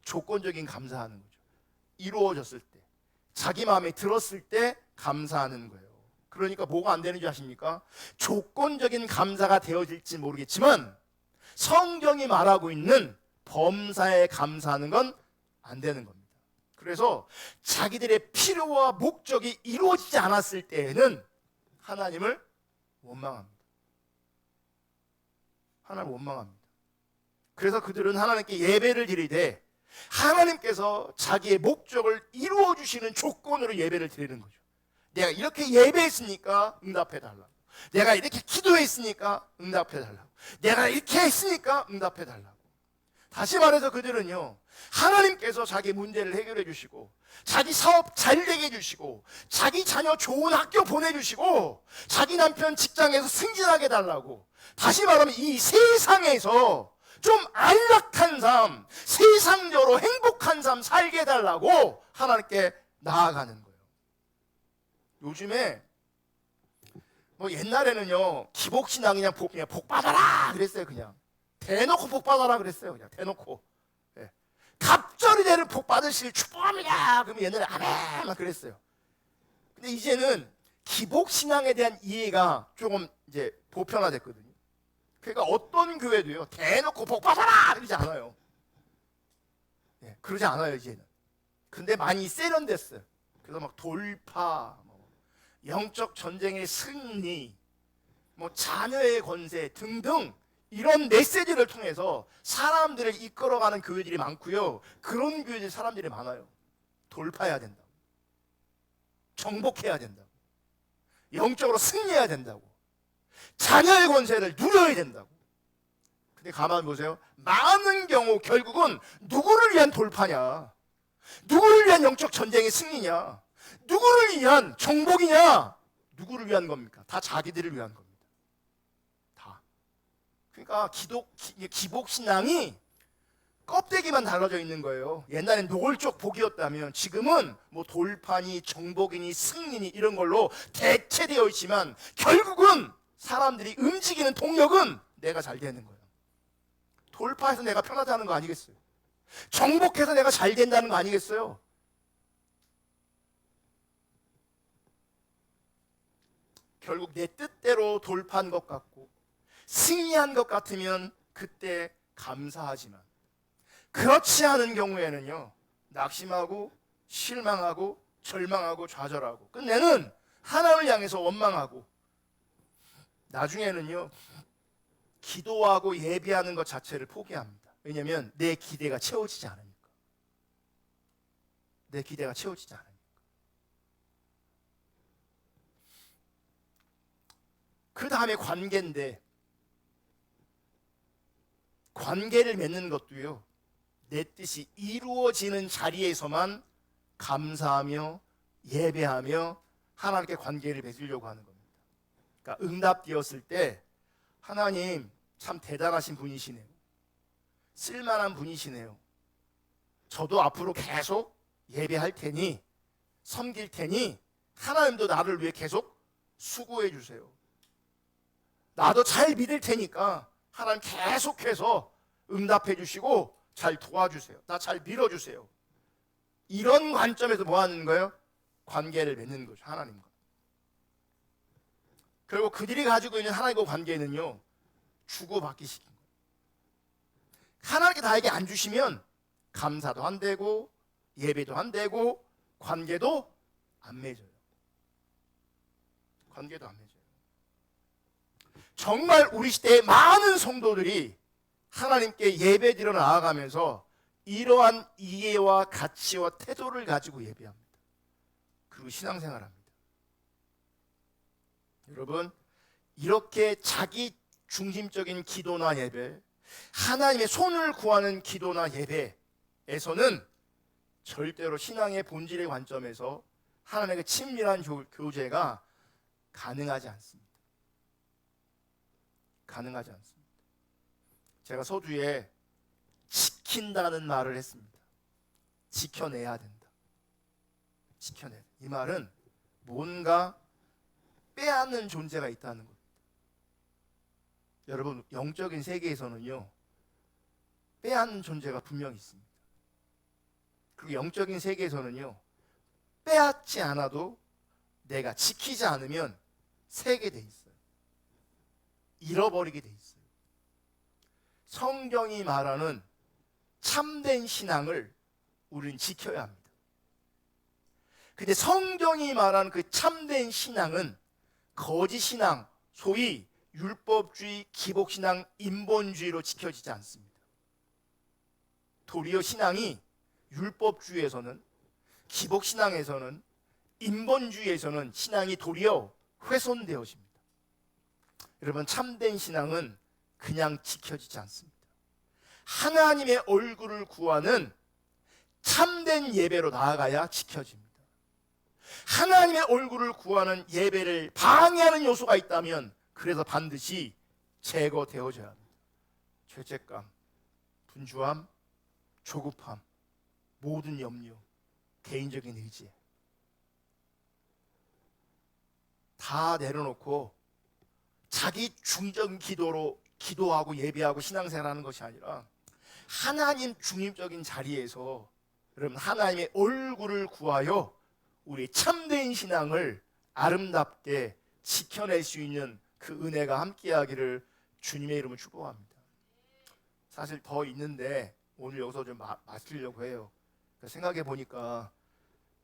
조건적인 감사하는 거죠. 이루어졌을 때, 자기 마음에 들었을 때 감사하는 거예요. 그러니까 뭐가 안 되는 줄 아십니까? 조건적인 감사가 되어질지 모르겠지만 성경이 말하고 있는 범사에 감사하는 건 안 되는 겁니다. 그래서 자기들의 필요와 목적이 이루어지지 않았을 때에는 하나님을 원망합니다. 하나님을 원망합니다. 그래서 그들은 하나님께 예배를 드리되 하나님께서 자기의 목적을 이루어 주시는 조건으로 예배를 드리는 거죠. 내가 이렇게 예배했으니까 응답해 달라고. 내가 이렇게 기도했으니까 응답해 달라고. 내가 이렇게 했으니까 응답해 달라고. 다시 말해서 그들은요, 하나님께서 자기 문제를 해결해 주시고 자기 사업 잘 되게 해주시고 자기 자녀 좋은 학교 보내주시고 자기 남편 직장에서 승진하게 달라고, 다시 말하면 이 세상에서 좀 안락한 삶, 세상적으로 행복한 삶 살게 해달라고 하나님께 나아가는 거예요. 요즘에 뭐 옛날에는요, 기복신앙 그냥 복 받아라 그랬어요. 그냥 대놓고 복 받아라 그랬어요. 그냥 대놓고. 예. 갑절이 되는 복 받으실 축복합니다. 그러면 옛날에 아멘 막 그랬어요. 근데 이제는 기복신앙에 대한 이해가 조금 이제 보편화됐거든요. 그러니까 어떤 교회도요, 대놓고 복 받아라 그러지 않아요. 예, 그러지 않아요 이제는. 근데 많이 세련됐어요. 그래서 막 돌파, 영적 전쟁의 승리, 자녀의 권세 등등 이런 메시지를 통해서 사람들을 이끌어가는 교회들이 많고요. 그런 교회들 사람들이 많아요. 돌파해야 된다고, 정복해야 된다고, 영적으로 승리해야 된다고, 자녀의 권세를 누려야 된다고. 근데 가만히 보세요. 많은 경우 결국은 누구를 위한 돌파냐, 누구를 위한 영적 전쟁의 승리냐, 누구를 위한 정복이냐, 누구를 위한 겁니까? 다 자기들을 위한 겁니다. 다. 그러니까 기복신앙이 껍데기만 달라져 있는 거예요. 옛날엔 노골적 복이었다면 지금은 돌파니 정복이니 승리니 이런 걸로 대체되어 있지만 결국은 사람들이 움직이는 동력은 내가 잘 되는 거예요. 돌파해서 내가 편하다는 거 아니겠어요? 정복해서 내가 잘 된다는 거 아니겠어요? 결국 내 뜻대로 돌파한 것 같고 승리한 것 같으면 그때 감사하지만, 그렇지 않은 경우에는요, 낙심하고 실망하고 절망하고 좌절하고 끝내는 하나님을 향해서 원망하고, 나중에는요 기도하고 예배하는 것 자체를 포기합니다. 왜냐하면 내 기대가 채워지지 않으니까. 내 기대가 채워지지 않으니까. 그 다음에 관계인데, 관계를 맺는 것도요, 내 뜻이 이루어지는 자리에서만 감사하며 예배하며 하나님께 관계를 맺으려고 하는 겁니다. 그러니까 응답되었을 때 하나님 참 대단하신 분이시네요. 쓸만한 분이시네요. 저도 앞으로 계속 예배할 테니, 섬길 테니 하나님도 나를 위해 계속 수고해 주세요. 나도 잘 믿을 테니까 하나님 계속해서 응답해 주시고 잘 도와주세요. 나 잘 밀어주세요. 이런 관점에서 뭐 하는 거예요? 관계를 맺는 거죠, 하나님과. 그리고 그들이 가지고 있는 하나님과 관계는요, 주고받기 시킨 거예요. 하나님께 나에게 안 주시면 감사도 안 되고 예배도 안 되고 관계도 안 맺어요. 관계도 안 맺어요. 정말 우리 시대의 많은 성도들이 하나님께 예배드려 나아가면서 이러한 이해와 가치와 태도를 가지고 예배합니다. 그리고 신앙생활합니다. 여러분, 이렇게 자기 중심적인 기도나 예배, 하나님의 손을 구하는 기도나 예배에서는 절대로 신앙의 본질의 관점에서 하나님의 친밀한 교제가 가능하지 않습니다. 가능하지 않습니다. 제가 서두에 지킨다는 말을 했습니다. 지켜내야 된다. 지켜내야 된다. 이 말은 뭔가 빼앗는 존재가 있다는 겁니다. 여러분, 영적인 세계에서는요, 빼앗는 존재가 분명히 있습니다. 그리고 영적인 세계에서는요, 빼앗지 않아도 내가 지키지 않으면 새게 돼 있어요. 잃어버리게 돼 있어요. 성경이 말하는 참된 신앙을 우리는 지켜야 합니다. 근데 성경이 말하는 그 참된 신앙은 거짓 신앙, 소위 율법주의, 기복신앙, 인본주의로 지켜지지 않습니다. 도리어 신앙이 율법주의에서는, 기복신앙에서는, 인본주의에서는 신앙이 도리어 훼손되어집니다. 여러분, 참된 신앙은 그냥 지켜지지 않습니다. 하나님의 얼굴을 구하는 참된 예배로 나아가야 지켜집니다. 하나님의 얼굴을 구하는 예배를 방해하는 요소가 있다면 그래서 반드시 제거되어져야 합니다. 죄책감, 분주함, 조급함, 모든 염려, 개인적인 의지 다 내려놓고 자기 중적 기도로 기도하고 예배하고 신앙생활하는 것이 아니라 하나님 중립적인 자리에서 여러분 하나님의 얼굴을 구하여 우리 참된 신앙을 아름답게 지켜낼 수 있는 그 은혜가 함께하기를 주님의 이름으로 축복합니다. 사실 더 있는데 오늘 여기서 좀 마치려고 해요. 생각해 보니까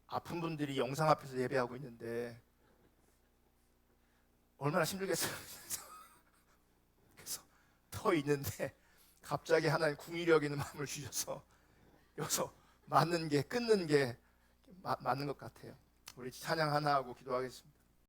아픈 분들이 영상 앞에서 예배하고 있는데 얼마나 힘들겠어요. 그래서 더 있는데 갑자기 하나님 궁일력 있는 마음을 주셔서 여기서 끊는 게 맞는 것 같아요. 우리 찬양 하나 하고 기도하겠습니다.